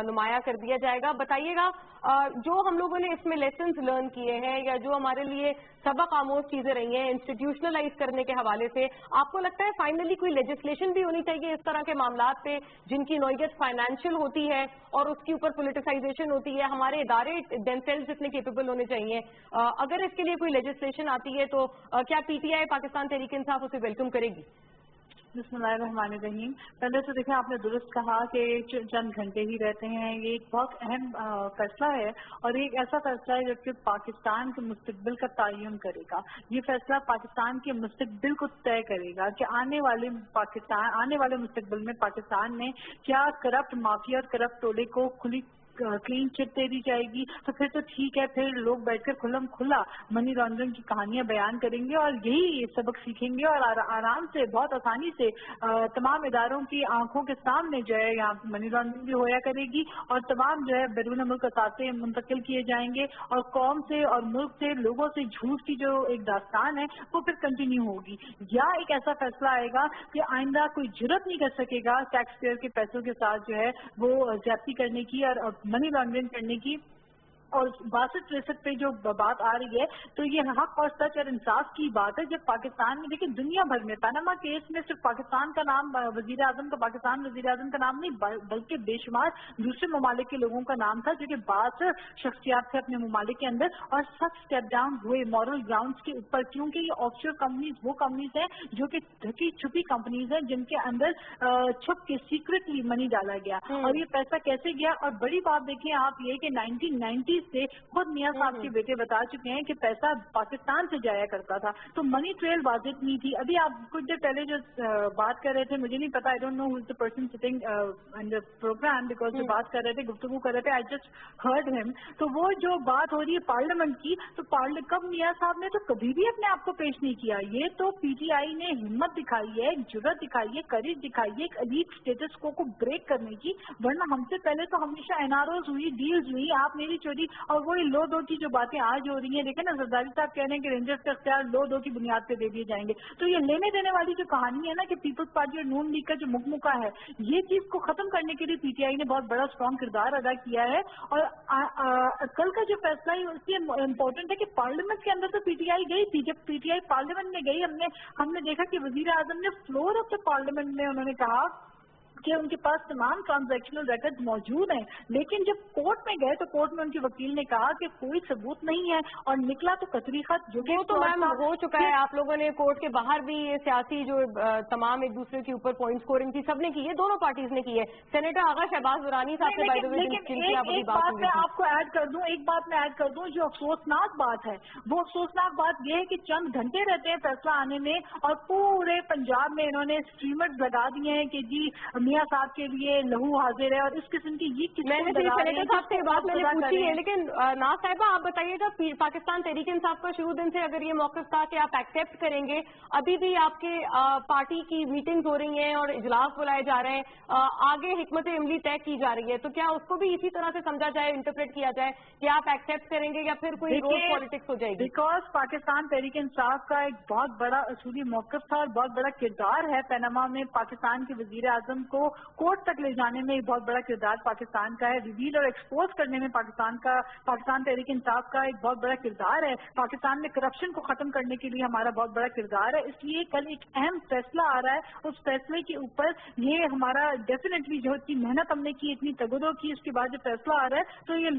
नुमाया कर दिया जाएगा। बताइएगा जो हम लोगों ने इसमें लेसन्स लर्न किए हैं या जो हमारे लिए सबक आमोज चीजें रही हैं इंस्टीट्यूशनलाइज करने के हवाले से, आपको लगता है फाइनली कोई लेजिस्लेशन भी होनी चाहिए इस तरह के मामलात पे जिनकी नौयत फाइनेंशियल होती है और उसके ऊपर पोलिटिसाइजेशन होती है? हमारे इदारे देमसेल्व्स जितने केपेबल होने चाहिए, अगर इसके लिए कोई लेजिस्लेशन आती है तो क्या पीटीआई पाकिस्तान तहरीक इंसाफ उसे वेलकम करेगी? बिस्मिल्लाहिर्रहमानिर्रहीम। पहले तो देखिए, आपने दुरुस्त कहा कि चंद घंटे ही रहते हैं। ये एक बहुत अहम फैसला है और एक ऐसा फैसला है जो कि पाकिस्तान के मुस्तकबिल का तयन करेगा। ये फैसला पाकिस्तान के मुस्तकबिल को तय करेगा कि आने वाले मुस्तकबिल में पाकिस्तान में क्या करप्ट माफिया और करप्ट टोले को खुली क्लीन चिट दे दी जाएगी, तो फिर तो ठीक है, फिर लोग बैठकर खुल्लम खुला मनी लॉन्ड्रिंग की कहानियां बयान करेंगे और यही सबक सीखेंगे और आराम से बहुत आसानी से तमाम इदारों की आंखों के सामने जो है यहाँ मनी लॉन्ड्रिंग भी होया करेगी और तमाम जो है बैरून मुल्क असासे मुंतकिल किए जाएंगे और कौम से और मुल्क से लोगों से झूठ की जो एक दास्तान है वो फिर कंटिन्यू होगी। या एक ऐसा फैसला आएगा कि आइंदा कोई जुर्रत नहीं कर सकेगा टैक्स पेयर के पैसों के साथ जो है वो ज्यादती करने की और मनी लॉन्ड्रिंग करने की। और 62-63 पे जो बात आ रही है तो ये हक और सच और इंसाफ की बात है। जब पाकिस्तान में देखिए, दुनिया भर में पनामा केस में सिर्फ पाकिस्तान का नाम, वजीर आजम का पाकिस्तान वजीर आजम का नाम नहीं बल्कि बेशुमार दूसरे ममालिक के लोगों का नाम था जो कि 62 शख्सियात थे अपने ममालिक के अंदर और सब स्टेप डाउन हुए मॉरल ग्राउंड्स के ऊपर, क्योंकि ये ऑफशोर कंपनीज वो कंपनीज हैं जो कि ढकी छुपी कंपनीज हैं जिनके अंदर छुप के सीक्रेटली मनी डाला गया। और ये पैसा कैसे गया? और बड़ी बात देखिए आप ये कि 1990 से खुद मियां साहब के बेटे बता चुके हैं कि पैसा पाकिस्तान से जाया करता था, तो मनी ट्रेल वाजिब नहीं थी। अभी आप कुछ देर पहले जो बात कर रहे थे, मुझे नहीं पता, I don't know who is the person sitting in the programme, because जो बात कर रहे थे, गुफ्तगू कर रहे थे, आई जस्ट हर्ड हिम। तो वो जो बात हो रही है पार्लियामेंट की, तो कब मियां साहब ने तो कभी भी अपने आप को पेश नहीं किया। ये तो पीटीआई ने हिम्मत दिखाई है, जुर्रत दिखाई है, करेज दिखाई है एक अलीट स्टेटस को ब्रेक करने की, वरना हमसे पहले तो हमेशा एनआरओज हुई, डील्स हुई, आप मेरी चोरी और वही लो दो की जो बातें आज हो रही हैं। देखें ना, जरदारी साहब कह रहे हैं कि रेंजर्स का इख्तियार लो दो की बुनियाद पे दे दिए जाएंगे। तो ये लेने देने वाली जो कहानी है ना कि पीपल्स पार्टी और नून लीग का जो मुकमुका है, ये चीज को खत्म करने के लिए पीटीआई ने बहुत बड़ा स्ट्रॉन्ग किरदार अदा किया है। और कल का जो फैसला है इसलिए इम्पोर्टेंट है कि पार्लियामेंट के अंदर तो पीटीआई गई थी। जब पीटीआई पार्लियामेंट में गई, हमने देखा कि वजीर आजम ने फ्लोर ऑफ द पार्लियामेंट में उन्होंने कहा कि उनके पास तमाम ट्रांजैक्शनल रिकॉर्ड मौजूद हैं, लेकिन जब कोर्ट में गए तो कोर्ट में उनके वकील ने कहा कि कोई सबूत नहीं है और निकला तो कतरी खत, जो कि तो मैम हो चुका है। आप लोगों ने कोर्ट के बाहर भी ये सियासी जो तमाम एक दूसरे के ऊपर पॉइंट स्कोरिंग थी, सबने की है, दोनों पार्टीज ने की है। सेनेटर आगा शहबाज दुरानी साहब से बाय द वे एक बात मैं आपको ऐड कर दूं, जो अफसोसनाक बात है वो अफसोसनाक बात यह है कि चंद घंटे रहते हैं फैसला आने में और पूरे पंजाब में इन्होंने स्ट्रीमर्स लगा दिए हैं कि जी मियां साहब के लिए लहू हाजिर है और इस किस्म की ये सेनेटर साहब से बात मैंने पूछी है। लेकिन ना साहिबा, आप बताइएगा, पाकिस्तान तहरीक इंसाफ का शुरू दिन से अगर ये मौक़िफ़ था कि आप एक्सेप्ट करेंगे, अभी भी आपके पार्टी की मीटिंग्स हो रही हैं और इजलास बुलाए जा रहे हैं, आगे हिकमत अमली तय की जा रही है, तो क्या उसको भी इसी तरह से समझा जाए, इंटरप्रेट किया जाए कि आप एक्सेप्ट करेंगे या फिर कोई रोड पॉलिटिक्स हो जाएगी? बिकॉज पाकिस्तान तहरीक इंसाफ का एक बहुत बड़ा असूली मौक़िफ़ था और बहुत बड़ा किरदार है पनामा में पाकिस्तान के वजीर आजम को कोर्ट तक ले जाने में बहुत बड़ा किरदार पाकिस्तान का है, रिवील और एक्सपोज करने में पाकिस्तान तहरीक इंसाफ का एक बहुत बड़ा किरदार है, पाकिस्तान में करप्शन को खत्म करने के लिए हमारा बहुत बड़ा किरदार है। इसलिए कल एक अहम फैसला आ रहा है, उस फैसले के ऊपर ये हमारा डेफिनेटली जो इतनी मेहनत हमने की, इतनी तगदो की, उसके बाद जो फैसला आ रहा है तो ये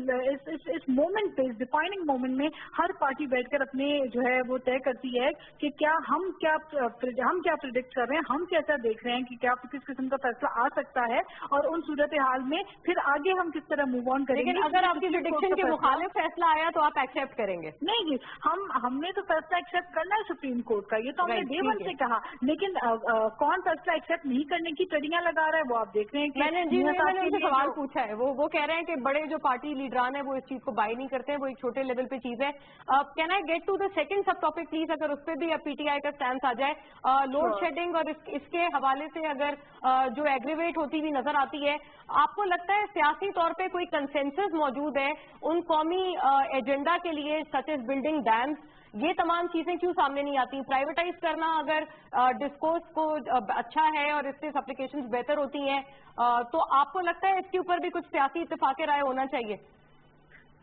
इस मोमेंट पे, इस डिफाइनिंग मोमेंट में हर पार्टी बैठकर अपने जो है वो तय करती है कि क्या हम क्या प्रिडिक्ट कर रहे हैं, हम कैसा देख रहे हैं कि क्या किस किस्म का फैसला आ सकता है और उन सूरत हाल में फिर आगे हम किस तरह मूव ऑन करेंगे। लेकिन अगर आपकी प्रेडिक्शन के मुखालिफ फैसला आया तो आप एक्सेप्ट करेंगे? नहीं जी, हमने तो फैसला एक्सेप्ट करना है सुप्रीम कोर्ट का, ये तो हमने डे वन से कहा, लेकिन कौन फैसला एक्सेप्ट नहीं करने की टड़ियां लगा रहा है वो आप देख रहे हैं। मैंने उनसे सवाल पूछा है, वो कह रहे हैं कि बड़े जो पार्टी लीडरान है वो इस चीज को बाय नहीं करते हैं, वो एक छोटे लेवल पे चीज है। Can I get to the second subtopic please, अगर उस पर भी पीटीआई का स्टैंड आ जाए, लोड शेडिंग और इसके हवाले से अगर जो ایگریویٹ ہوتی ہوئی نظر آتی ہے. آپ کو لگتا ہے سیاسی طور پہ کوئی کنسنسس موجود ہے ان قومی ایجنڈا کے لیے سچ ایز بلڈنگ ڈیمز؟ یہ تمام چیزیں کیوں سامنے نہیں آتی؟ پرائیویٹائز کرنا اگر ڈسکورس کو اچھا ہے اور اس سے اپلیکیشنز بہتر ہوتی ہیں تو آپ کو لگتا ہے اس کے اوپر بھی کچھ سیاسی اتفاق رائے ہونا چاہیے؟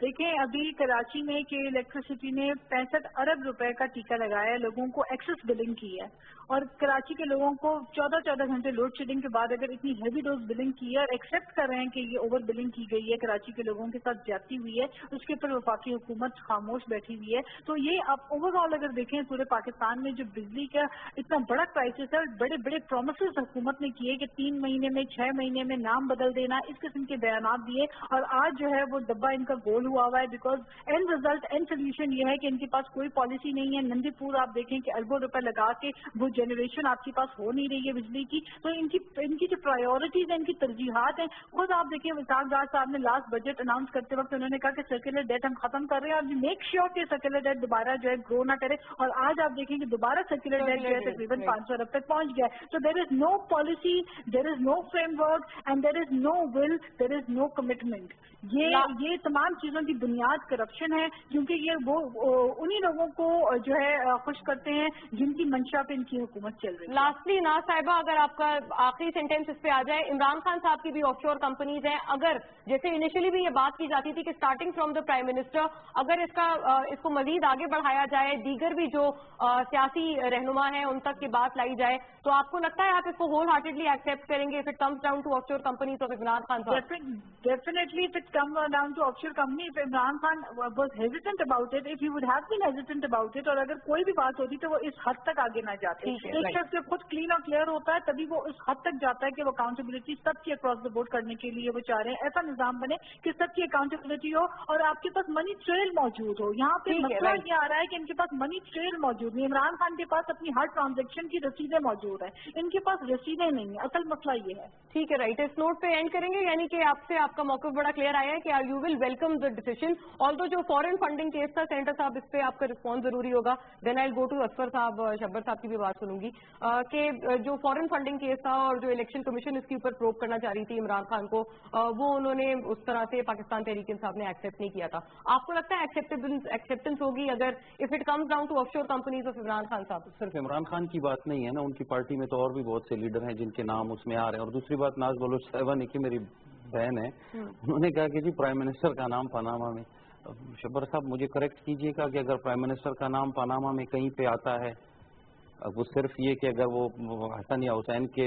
دیکھیں ابھی کراچی میں کہ الیکٹریسٹی نے 65 ارب روپے کا ٹیکہ لگایا ہے, لوگوں کو ایکسس بلنگ کی ہے, اور کراچی کے لوگوں کو 14 گھنٹے لوڈ شیڈنگ کے بعد اگر اتنی ہیوی ڈوز بلنگ کی ہے اور ایکسیپٹ کر رہے ہیں کہ یہ اوور بلنگ کی گئی ہے, کراچی کے لوگوں کے ساتھ جاتی ہوئی ہے, اس کے اوپر وفاقی حکومت خاموش بیٹھی ہوئی ہے. تو یہ آپ اوور آل اگر دیکھیں پورے پاکستان میں جو بجلی کا اتنا بڑا کرائسس ہے, بڑے بڑے پرومسز حکومت نے کیے کہ 3 مہینے میں 6 مہینے میں نام بدل دینا, اس قسم کے بیانات دیے, اور آج جو ہے وہ ڈبہ ان کا گول ہوا ہوا ہے. Because and result and solution یہ ہے کہ ان کے پاس کوئی پالیسی نہیں ہے. نندی پور آپ دیکھیں کہ اربوں روپے لگا کے وہ جنریشن آپ کے پاس ہو نہیں رہی ہے بجلی کی. تو ان کی جو پرائیورٹیز ہیں, ان کی ترجیحات ہیں, خود آپ دیکھیں وساق ڈار صاحب نے لاسٹ بجٹ اناؤنس کرتے وقت انہوں نے کہا کہ سرکولر ڈیٹ ہم ختم کر رہے ہیں, اور میک شیور کہ سرکولر ڈیٹ دوبارہ جو ہے گرو نہ کرے. اور آج آپ دیکھیں کہ دوبارہ سرکولر ڈیٹ جو ہے تقریباً 500 ارب تک پہنچ گیا ہے. تو there is no policy, there is no framework, and there is no will, there is no commitment. یہ تمام چیزوں کی بنیاد کرپشن ہے, کیونکہ یہ وہ انہی لوگوں کو جو ہے خوش کرتے ہیں جن کی منشا پہ ان کی حکومت چل رہی ہے. لاسٹلی ناز صاحبہ, اگر آپ کا آخری سینٹینس اس پہ آ جائے, عمران خان صاحب کی بھی آف شور کمپنیز ہیں, اگر جیسے انیشلی بھی یہ بات کی جاتی تھی کہ starting from the prime minister اگر اس کو مزید آگے بڑھایا جائے, دیگر بھی جو سیاسی رہنما ہیں ان تک کی بات لائی جائے, تو آپ کو لگتا ہے آپ اس کو ہول ہارٹیڈلی ایکسیپٹ کریں گے if it comes down to offshore companies of Imran Khan صاحب؟ Definitely if it comes down to offshore company, if Imran Khan was hesitant about it, if he would have been hesitant about it, اور اگر کوئی بھی بات ہوتی تو وہ اس حد تک آگے نہ جاتے. ایک شخص جب خود کلین اور کلیئر ہوتا ہے تبھی وہ اس حد تک جاتا ہے کہ وہ اکاؤنٹیبلٹی سب کی اکراس دا بورڈ کرنے کے لیے وہ چاہ رہے ہیں. ایسا نظام بنے کہ سب کی اکاؤنٹیبلٹی ہو اور آپ کے پاس منی ٹریل موجود ہو. یہاں پہ مسئلہ یہ آ رہا ہے کہ ان کے پاس منی ٹریل موجود نہیں. عمران خان کے پاس اپنی ہر ٹرانزیکشن کی رسیدیں موجود ہیں, ان کے پاس رسیدیں نہیں ہیں. اصل مسئلہ یہ ہے. ٹھیک ہے, رائٹ. اس نوٹ پہ اینڈ کریں گے, یعنی کہ آپ سے آپ کا موقف بڑا کلیئر آیا ہے کہ you will welcome the decision, آلدو جو فورن فنڈنگ کیس تھا سینٹر صاحب, اس پہ آپ کا رسپانس ضروری ہوگا. دین آئی گو ٹو اصفر صاحب, شبر صاحب کی بھی بات سنوں گی کہ جو فورن فنڈنگ کیس تھا اور جو الیکشن کمیشن اس کے اوپر پروب کرنا چاہ رہی تھی عمران خان کو, وہ انہوں نے اس طرح سے پاکستان تحریک انصاف نے ایکسیپٹ نہیں کیا تھا. آپ کو لگتا ہے ایکسیپٹنس ہوگی اگر if it comes down to offshore companies of Imran Khan sahab? صرف عمران خان کی بات نہیں ہے نا, ان کی پارٹی میں تو اور بھی بہت سے لیڈر ہیں جن کے نام اس میں آ رہے ہیں. اور دوسری بات, ناز بلوچ صاحبہ نے کی, میری بہن ہے, انہوں نے کہا کہ جی پرائم منسٹر کا نام پاناما میں. شبر صاحب مجھے کریکٹ کیجئے گا کہ اگر پرائم منسٹر کا نام پاناما میں کہیں پہ آتا ہے, وہ صرف یہ کہ اگر وہ حسن یا حسین کے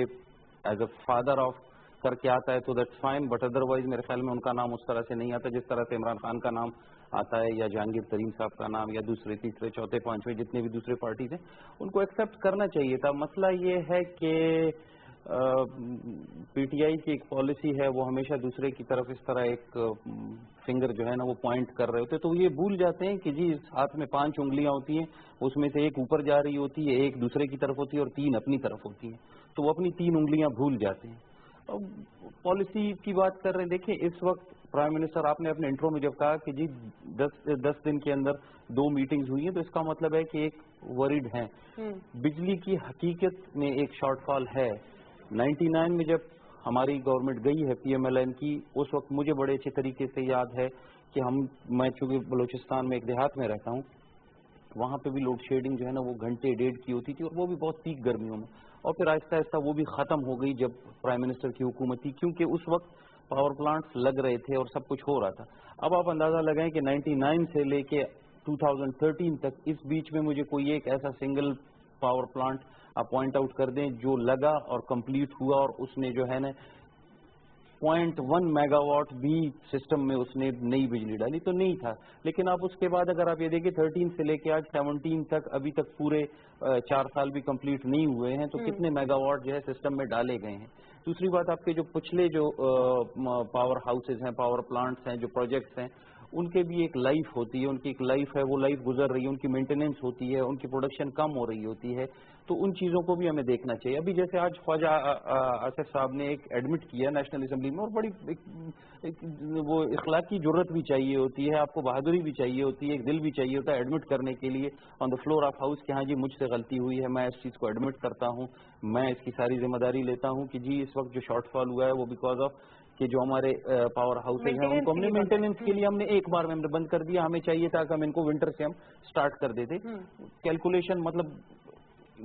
ایز اے فادر آف کر کے آتا ہے تو دیٹس فائن, بٹ ادروائز میرے خیال میں ان کا نام اس طرح سے نہیں آتا جس طرح سے عمران خان کا نام آتا ہے, یا جہانگیر ترین صاحب کا نام, یا دوسرے تیسرے چوتھے پانچویں جتنے بھی دوسرے پارٹیز ہیں ان کو ایکسیپٹ کرنا چاہیے تھا. مسئلہ یہ ہے کہ پی ٹی آئی کی ایک پالیسی ہے, وہ ہمیشہ دوسرے کی طرف اس طرح ایک فنگر جو ہے نا وہ پوائنٹ کر رہے ہوتے, تو یہ بھول جاتے ہیں کہ جی ہاتھ میں 5 انگلیاں ہوتی ہیں, اس میں سے ایک اوپر جا رہی ہوتی ہے, ایک دوسرے کی طرف ہوتی ہے اور 3 اپنی طرف ہوتی ہیں, تو وہ اپنی 3 انگلیاں بھول جاتے ہیں. پالیسی کی بات کر رہے ہیں, دیکھیں اس وقت پرائم منسٹر, آپ نے اپنے انٹرو میں جب کہا کہ جی 10 دن کے اندر 2 میٹنگز ہوئی ہیں, تو اس کا مطلب ہے کہ ایک وریڈ ہیں. بجلی کی حقیقت میں ایک شارٹ فال ہے. 99 میں جب ہماری گورنمنٹ گئی ہے پی ایم ایل این کی, اس وقت مجھے بڑے اچھے طریقے سے یاد ہے کہ میں چونکہ بلوچستان میں ایک دیہات میں رہتا ہوں, وہاں پہ بھی لوڈ شیڈنگ جو ہے نا وہ گھنٹے 1.5 کی ہوتی تھی, اور وہ بھی بہت پیک گرمیوں میں, اور پھر آہستہ آہستہ وہ بھی ختم ہو گئی جب پرائم منسٹر کی حکومت تھی, کیونکہ اس وقت پاور پلانٹس لگ رہے تھے اور سب کچھ ہو رہا تھا. اب آپ اندازہ لگائیں کہ 99 سے لے کے 2013 تک اس بیچ میں مجھے کوئی ایک ایسا سنگل پاور پلانٹ آپ پوائنٹ آؤٹ کر دیں جو لگا اور کمپلیٹ ہوا اور اس نے جو ہے نا 0.1 میگا واٹ بھی سسٹم میں اس نے نئی بجلی ڈالی, تو نہیں تھا. لیکن آپ اس کے بعد اگر آپ یہ دیکھیں 13 سے لے کے آج 17 تک, ابھی تک پورے 4 سال بھی کمپلیٹ نہیں ہوئے ہیں, تو کتنے میگا واٹ جو ہے سسٹم میں ڈالے گئے ہیں. دوسری بات, آپ کے جو پچھلے جو پاور ہاؤسز ہیں, پاور پلانٹس ہیں, جو پروجیکٹس ہیں, ان کے بھی ایک لائف ہوتی ہے, ان کی ایک لائف ہے, وہ لائف گزر رہی ہے, ان کی مینٹیننس ہوتی ہے, ان کی پروڈکشن کم ہو رہی ہوتی ہے. तो उन चीज़ों को भी हमें देखना चाहिए। अभी जैसे आज ख्वाजा आसिफ साहब ने एक एडमिट किया नेशनल असेंबली में, और बड़ी वो इखलाकी जुर्रत भी चाहिए होती है, आपको बहादुरी भी चाहिए होती है, एक दिल भी चाहिए होता है एडमिट करने के लिए on the floor of house कि हाँ जी मुझसे गलती हुई है, मैं इस चीज़ को एडमिट करता हूँ, मैं इसकी सारी जिम्मेदारी लेता हूँ कि जी इस वक्त जो शॉर्टफॉल हुआ है वो बिकॉज ऑफ कि जो हमारे पावर हाउसेज हैं उनको हमने मेंटेनेंस के लिए हमने एक बार में हमने बंद कर दिया, हमें चाहिए था कि हम इनको विंटर से हम स्टार्ट कर देते। कैलकुलेशन मतलब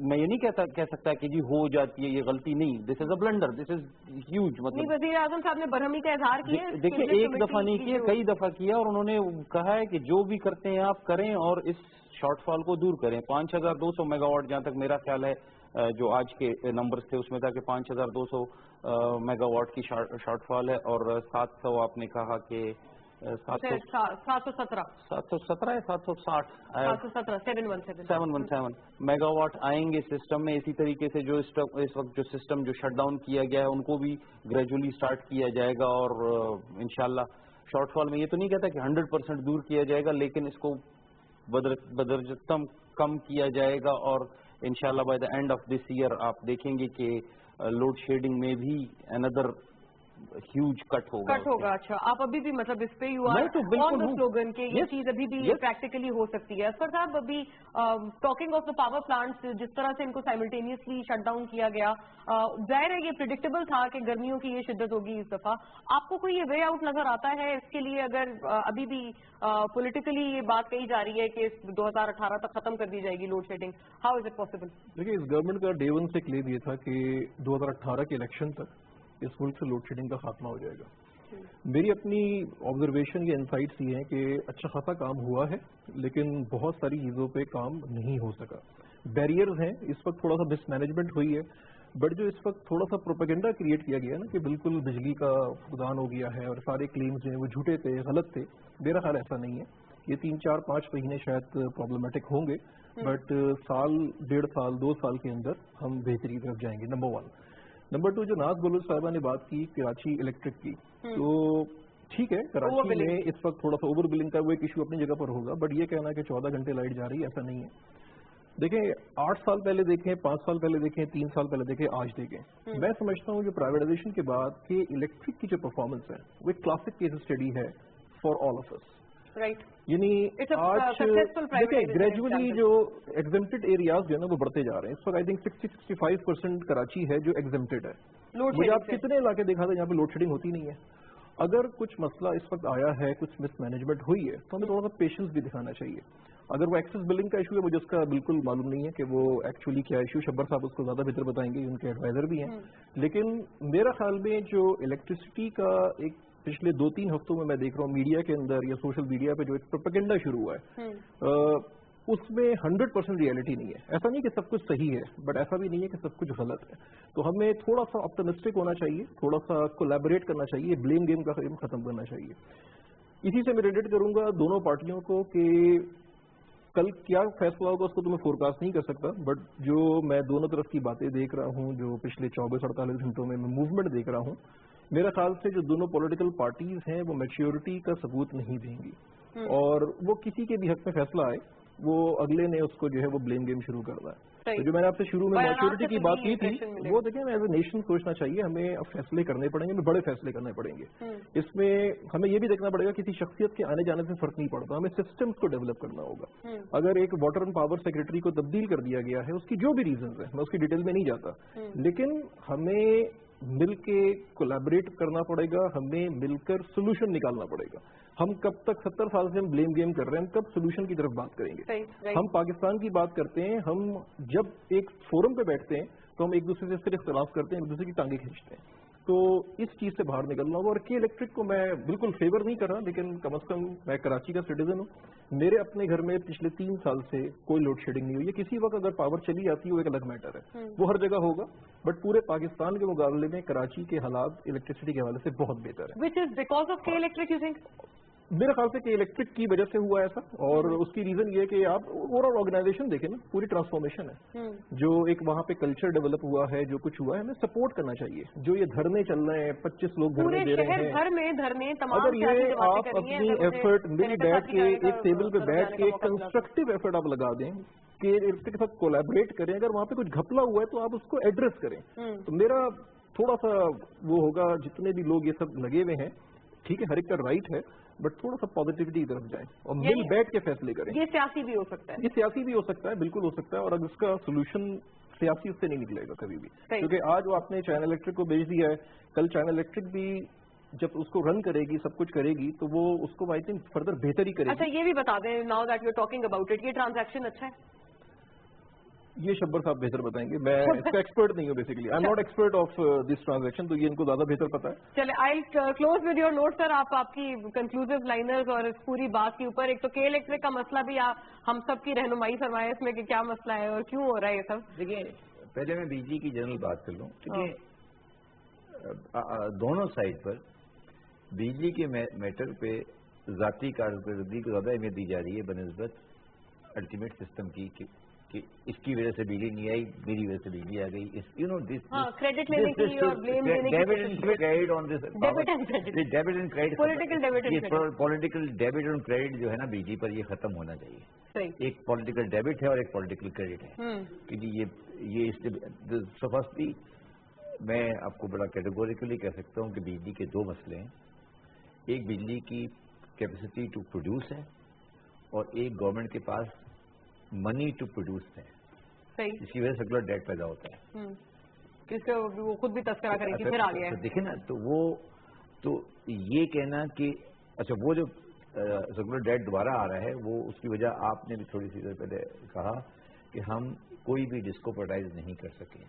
मैं ये नहीं कह सकता कि जी हो जाती है, ये गलती नहीं, this is a blunder, this is huge. मतलब वज़ीर आज़म साहब ने बरहमी का इजहार किया, देखिए एक दफा नहीं किया, कई दफा किया, और उन्होंने कहा है कि जो भी करते हैं आप करें और इस शॉर्टफॉल को दूर करें। 5200 मेगावाट जहाँ तक मेरा ख्याल है जो आज के नंबर्स थे उसमें था कि 5200 मेगावाट की शॉर्टफॉल है, और 700 आपने कहा कि 717 या 717 मेगावाट आएंगे सिस्टम में। इसी तरीके से जो इस वक्त जो सिस्टम जो शट डाउन किया गया है उनको भी ग्रेजुअली स्टार्ट किया जाएगा, और इंशाल्लाह शॉर्टफॉल में ये तो नहीं कहता कि 100% दूर किया जाएगा, लेकिन इसको बदरजतम कम किया जाएगा, और इंशाल्लाह by the end of this year आप देखेंगे कि लोड शेडिंग में भी अनदर ह्यूज कट होगा। अच्छा, आप अभी भी मतलब इस पे यू मैं तो बिल्कुल ऑन द स्लोगन के ये चीज अभी भी प्रैक्टिकली हो सकती है। असफर साहब, अभी talking of the power plants, जिस तरह से इनको साइमल्टेनियसली शट डाउन किया गया, जाहिर है ये प्रिडिक्टेबल था कि गर्मियों की ये शिद्दत होगी इस दफा। आपको कोई ये वे आउट नजर आता है इसके लिए, अगर अभी भी पॉलिटिकली ये बात कही जा रही है कि 2018 तक खत्म कर दी जाएगी load shedding, how is it possible? देखिए, इस गवर्नमेंट का डे वन से क्लेम ये था कि 2018 के इलेक्शन तक इस मुल्क से लोड शेडिंग का खात्मा हो जाएगा। मेरी अपनी ऑब्जर्वेशन या इनसाइट्स ये हैं कि अच्छा खासा काम हुआ है, लेकिन बहुत सारी चीज़ों पे काम नहीं हो सका। बैरियर्स हैं, इस वक्त थोड़ा सा मिसमैनेजमेंट हुई है, बट जो इस वक्त थोड़ा सा प्रोपेगेंडा क्रिएट किया गया ना कि बिल्कुल बिजली का फुकदान हो गया है और सारे क्लेम्स जो हैं वो झूठे थे, गलत थे, मेरा ख्याल ऐसा नहीं है। ये 3-4-5 महीने शायद प्रॉब्लमेटिक होंगे, बट साल, 1.5 साल, 2 साल के अंदर हम बेहतरी तरफ जाएंगे, नंबर 1। नंबर 2, जो नाज बलूच साहिबा ने बात की कराची इलेक्ट्रिक की, तो ठीक है, कराची में इस वक्त थोड़ा सा ओवर बिलिंग का वो एक इशू अपनी जगह पर होगा, बट ये कहना कि 14 घंटे लाइट जा रही है, ऐसा नहीं है। देखें, 8 साल पहले देखें, 5 साल पहले देखें, 3 साल पहले देखें, आज देखें, मैं समझता हूँ जो प्राइवेटाइजेशन के बाद के इलेक्ट्रिक की जो परफॉर्मेंस है वो एक क्लासिक केस स्टडी है for all of us. Right, यानी आज देखिए ग्रेजुअली जो एग्जेम्प्टेड एरियाज जो है ना वो बढ़ते जा रहे हैं। इस वक्त आई थिंक 60-65% कराची है जो एग्जेम्प्टेड है। मुझे आप कितने इलाके दिखा दें जहाँ पे लोड शेडिंग होती नहीं है। अगर कुछ मसला इस वक्त आया है, कुछ मिसमैनेजमेंट हुई है, तो हमें थोड़ा सा पेशेंस भी दिखाना चाहिए। अगर वो एक्सेस बिलिंग का इशू है, मुझे उसका बिल्कुल मालूम नहीं है कि वो एक्चुअली क्या इशू, शब्बर साहब उसको ज्यादा बेहतर बताएंगे, उनके एडवाइजर भी हैं। लेकिन मेरा ख्याल में जो इलेक्ट्रिसिटी का एक पिछले 2-3 हफ्तों में मैं देख रहा हूँ मीडिया के अंदर या सोशल मीडिया पे जो एक प्रोपेगेंडा शुरू हुआ है, उसमें 100% रियलिटी नहीं है। ऐसा नहीं कि सब कुछ सही है, बट ऐसा भी नहीं है कि सब कुछ गलत है। तो हमें थोड़ा सा ऑप्टिमिस्टिक होना चाहिए, थोड़ा सा कोलैबोरेट करना चाहिए, ब्लेम गेम का खत्म करना चाहिए। इसी से मैं रिलेट करूंगा दोनों पार्टियों को कि कल क्या फैसला होगा उसको तो मैं फोरकास्ट नहीं कर सकता, बट जो मैं दोनों तरफ की बातें देख रहा हूँ, जो पिछले 24-48 घंटों में मैं मूवमेंट देख रहा हूँ, मेरा ख्याल से जो दोनों पॉलिटिकल पार्टीज हैं वो मैच्योरिटी का सबूत नहीं देंगी, और वो किसी के भी हक में फैसला आए वो अगले ने उसको जो है वो ब्लेम गेम शुरू कर रहा है। तो जो मैंने आपसे शुरू में मैच्योरिटी की बात की थी, वो देखिए हमें एज ए नेशन सोचना चाहिए, हमें अब फैसले करने पड़ेंगे, हमें बड़े फैसले करने पड़ेंगे। इसमें हमें ये भी देखना पड़ेगा किसी शख्सियत के आने जाने से फर्क नहीं पड़ता, हमें सिस्टम्स को डेवलप करना होगा। अगर एक वाटर एंड पावर सेक्रेटरी को तब्दील कर दिया गया है, उसकी जो भी रीजन है, मैं उसकी डिटेल में नहीं जाता, लेकिन हमें मिल के कोलैबोरेट करना पड़ेगा, हमें मिलकर सोल्यूशन निकालना पड़ेगा। हम कब तक 70 साल से हम ब्लेम गेम कर रहे हैं, हम कब सोल्यूशन की तरफ बात करेंगे? हम पाकिस्तान की बात करते हैं, हम जब एक फोरम पे बैठते हैं तो हम एक दूसरे से फिर इख्तिलाफ करते हैं, एक दूसरे की टांगे खींचते हैं। तो इस चीज से बाहर निकलना होगा। और के इलेक्ट्रिक को मैं बिल्कुल फेवर नहीं कर रहा, लेकिन कम से कम मैं कराची का सिटीजन हूँ, मेरे अपने घर में पिछले 3 साल से कोई लोड शेडिंग नहीं हुई है। किसी वक्त अगर पावर चली जाती है वो एक अलग मैटर है, वो हर जगह होगा, बट पूरे पाकिस्तान के मुकाबले में कराची के हालात इलेक्ट्रिसिटी के हवाले से बहुत बेहतर है। विच इज बिकॉज ऑफ के इलेक्ट्रिक यू थिंक? मेरे ख्याल से कि इलेक्ट्रिक की वजह से हुआ ऐसा, और उसकी रीजन ये है कि आप ओवरऑल ऑर्गेनाइजेशन देखें ना, पूरी ट्रांसफॉर्मेशन है, जो एक वहाँ पे कल्चर डेवलप हुआ है, जो कुछ हुआ है, हमें सपोर्ट करना चाहिए। जो ये धरने चल रहे हैं, 25 लोग धरने दे रहे हैं, अगर ये आप अपनी एफर्ट मिल बैठ के एक टेबल पे बैठ के कंस्ट्रक्टिव एफर्ट आप लगा दें के साथ कोलैबोरेट करें, अगर वहाँ पे कुछ घपला हुआ है तो आप उसको एड्रेस करें। तो मेरा थोड़ा सा वो होगा, जितने भी लोग ये सब लगे हुए हैं, ठीक है, हर एक का राइट है, बट थोड़ा सा पॉजिटिविटी की तरफ जाए और मिल बैठ के फैसले करें। ये सियासी भी हो सकता है, ये सियासी भी हो सकता है, बिल्कुल हो सकता है, और अगर उसका सोल्यूशन सियासी उससे नहीं निकलेगा कभी भी, क्योंकि आज वो आपने चाइना इलेक्ट्रिक को भेज दिया है, कल चाइना इलेक्ट्रिक भी जब उसको रन करेगी, सब कुछ करेगी, तो वो उसको आई थिंक फर्दर बेहतर ही करेगी। अच्छा, ये भी बता दें, now that you are talking about it, ये ट्रांजैक्शन अच्छा है? ये शब्बर साहब बेहतर बताएंगे, मैं इसका एक्सपर्ट नहीं हूँ basically, I am not expert of this transaction, तो ये इनको ज्यादा बेहतर पता है। चले, आई close with your note sir, आप आपकी कंक्लूसिव लाइनर्स और इस पूरी बात के ऊपर। एक तो के इलेक्ट्रिक का मसला भी हम सब की रहनुमाई फरमाए इसमें कि क्या मसला है और क्यों हो रहा है ये सब। देखिए, पहले मैं बिजली की जनरल बात कर लूँ, क्योंकि दोनों साइड पर बिजली के मैटर पे जाती कारकर्दगी को ज्यादा अहमियत दी जा रही है बनिस्बत अल्टीमेट सिस्टम की, कि इसकी वजह से बिजली नहीं आई, मेरी वजह से बिजली आ गई। यू नो दिस क्रेडिट लेने के लिए और ब्लेम लेने के लिए, debit and credit on this, debit and credit, political debit and credit जो है ना बिजली पर, ये खत्म होना चाहिए। सही। एक पॉलिटिकल डेबिट है और एक पॉलिटिकल क्रेडिट है, क्योंकि ये इससे फर्स्टली मैं आपको बड़ा कैटेगोरिकली कह सकता हूँ कि बिजली के दो मसले हैं, एक बिजली की कैपेसिटी टू प्रोड्यूस है और एक गवर्नमेंट के पास मनी टू प्रोड्यूस है। सही। इसकी वजह से सर्कुलर डेट पैदा होता है, किसको वो खुद भी तस्करा करेगी, फिर आ गया है। देखिए ना, तो ये कहना कि अच्छा वो जो सर्कुलर डेट दोबारा आ रहा है, वो उसकी वजह आपने भी थोड़ी सी देर पहले कहा कि हम कोई भी डिस्को प्राइवेटाइज नहीं कर सके,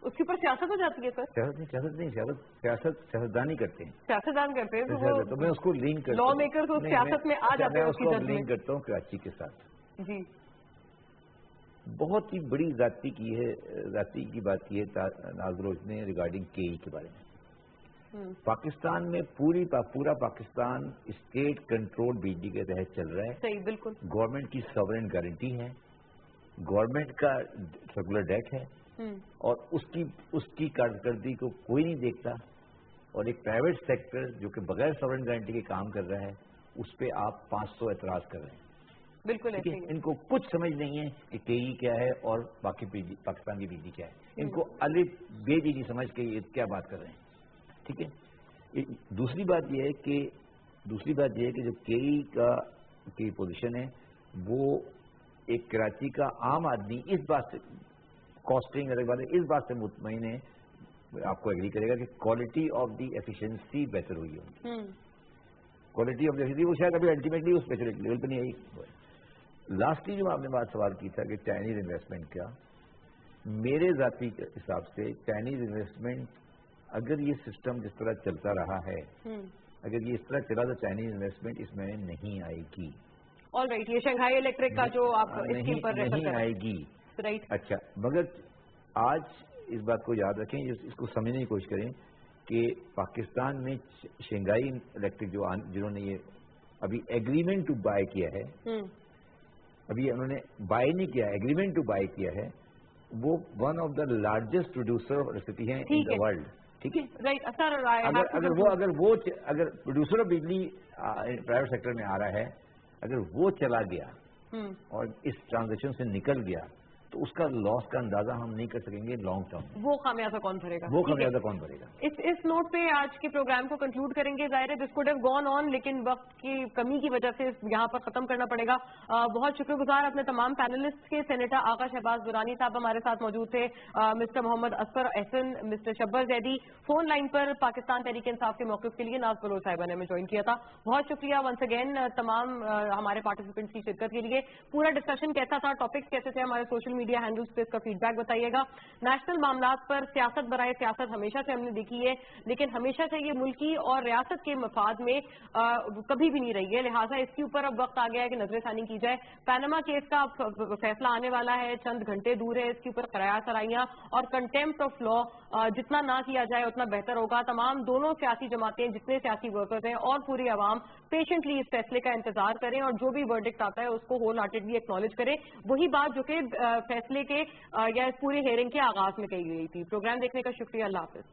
उसके ऊपर सियासत हो जाती है सर। सियासतदानी करते हैं, सियासतदान करते हैं, तो मैं उसको लिंक करता हूँ, लॉ मेकर तो सियासत में आ जाते हैं, उसको लिंक करता हूँ कराची के साथ। जी, बहुत ही बड़ी जाति की बात की है नाजरोज ने रिगार्डिंग केई के बारे में। पाकिस्तान में पूरा पाकिस्तान स्टेट कंट्रोल बिजली के तहत चल रहा है। सही, बिल्कुल। गवर्नमेंट की सॉवरेन गारंटी है, गवर्नमेंट का सर्कुलर डेट है और उसकी कारकर्दगी को कोई नहीं देखता, और एक प्राइवेट सेक्टर जो कि बगैर सॉवरेन गारंटी के काम कर रहा है, उस पर आप 500 एतराज कर रहे हैं। बिल्कुल ऐसे ही। इनको कुछ समझ नहीं है कि केई क्या है और बाकी पाकिस्तान की बिजली क्या है, इनको अलिफ बे भी नहीं समझ के ये क्या बात कर रहे हैं। ठीक है। दूसरी बात यह है कि जो केई की पोजीशन है, वो एक कराची का आम आदमी इस बात से कॉस्टिंग अलग बात है, इस बात से मुतमईन है, आपको एग्री करेगा कि क्वालिटी ऑफ दी एफिशिएंसी बेहतर हुई होगी। क्वालिटी ऑफ द एफिशिएंसी वो शायद अभी अल्टीमेटली उस स्पेशलिटी लेवल पर नहीं आई। लास्टली जो आपने बात सवाल की था कि चाइनीज इन्वेस्टमेंट का, मेरे जाती के हिसाब से चाइनीज इन्वेस्टमेंट, अगर ये सिस्टम जिस तरह चलता रहा है, अगर ये इस तरह चला तो चाइनीज इन्वेस्टमेंट इसमें नहीं आएगी। ऑल राइट, ये शंघाई इलेक्ट्रिक का जो आप नहीं आएगी। राइट। अच्छा, मगर आज इस बात को याद रखें, इसको समझने की कोशिश करें कि पाकिस्तान में शंघाई इलेक्ट्रिक जिन्होंने ये अभी एग्रीमेंट टू बाय किया है, अभी उन्होंने बाय नहीं किया, एग्रीमेंट टू बाय किया है, वो one of the largest producer of electricity है इन द वर्ल्ड। ठीक है, राइट सर। अगर प्रोड्यूसर ऑफ बिजली प्राइवेट सेक्टर में आ रहा है, अगर वो चला गया और इस ट्रांजेक्शन से निकल गया, तो उसका लॉस का अंदाजा हम नहीं कर सकेंगे लॉन्ग टर्म। वो खामियाजा कौन भरेगा? इस नोट पे आज के प्रोग्राम को कंक्लूड करेंगे। जाहिर है this could have gone on, लेकिन वक्त की कमी की वजह से यहाँ पर खत्म करना पड़ेगा। बहुत शुक्रगुजार अपने तमाम पैनलिस्ट के। सेनेटर आका शहबाज दुरानी साहब हमारे साथ मौजूद थे, mister Mohammad Asfar Ehsan, mister Shabbar Zaidi. Phone line पर पाकिस्तान तहरीक इंसाफ के मौक़िफ़ के लिए नाज बलोच साहिबा ने हमें ज्वाइन किया था। बहुत शुक्रिया वंस अगेन तमाम हमारे पार्टिसिपेंट्स की शिरकत के लिए। पूरा डिस्कशन कैसा था, टॉपिक्स कैसे थे, हमारे सोशल मीडिया हैंडल्स पे इसका फीडबैक बताइएगा। नेशनल मामलात पर सियासत बराए सियासत हमेशा से हमने देखी है, लेकिन हमेशा से ये मुल्की और रियासत के मफाद में कभी भी नहीं रही है, लिहाजा इसके ऊपर अब वक्त आ गया है कि नजरसानी की जाए। पैनामा केस का फैसला आने वाला है, चंद घंटे दूर है, इसके ऊपर करार सराइयां और कंटेम्प्ट ऑफ लॉ जितना ना किया जाए उतना बेहतर होगा। तमाम दोनों सियासी जमातें, जितने सियासी वर्कर्स हैं और पूरी आवाम पेशेंटली इस फैसले का इंतजार करें और जो भी वर्डिक्ट आता है उसको होल हार्टेडली एक्नॉलेज करें। वही बात जो कि फैसले के या इस पूरी हेयरिंग के आगाज में कही गई थी। प्रोग्राम देखने का शुक्रिया। अल्लाह हाफिज।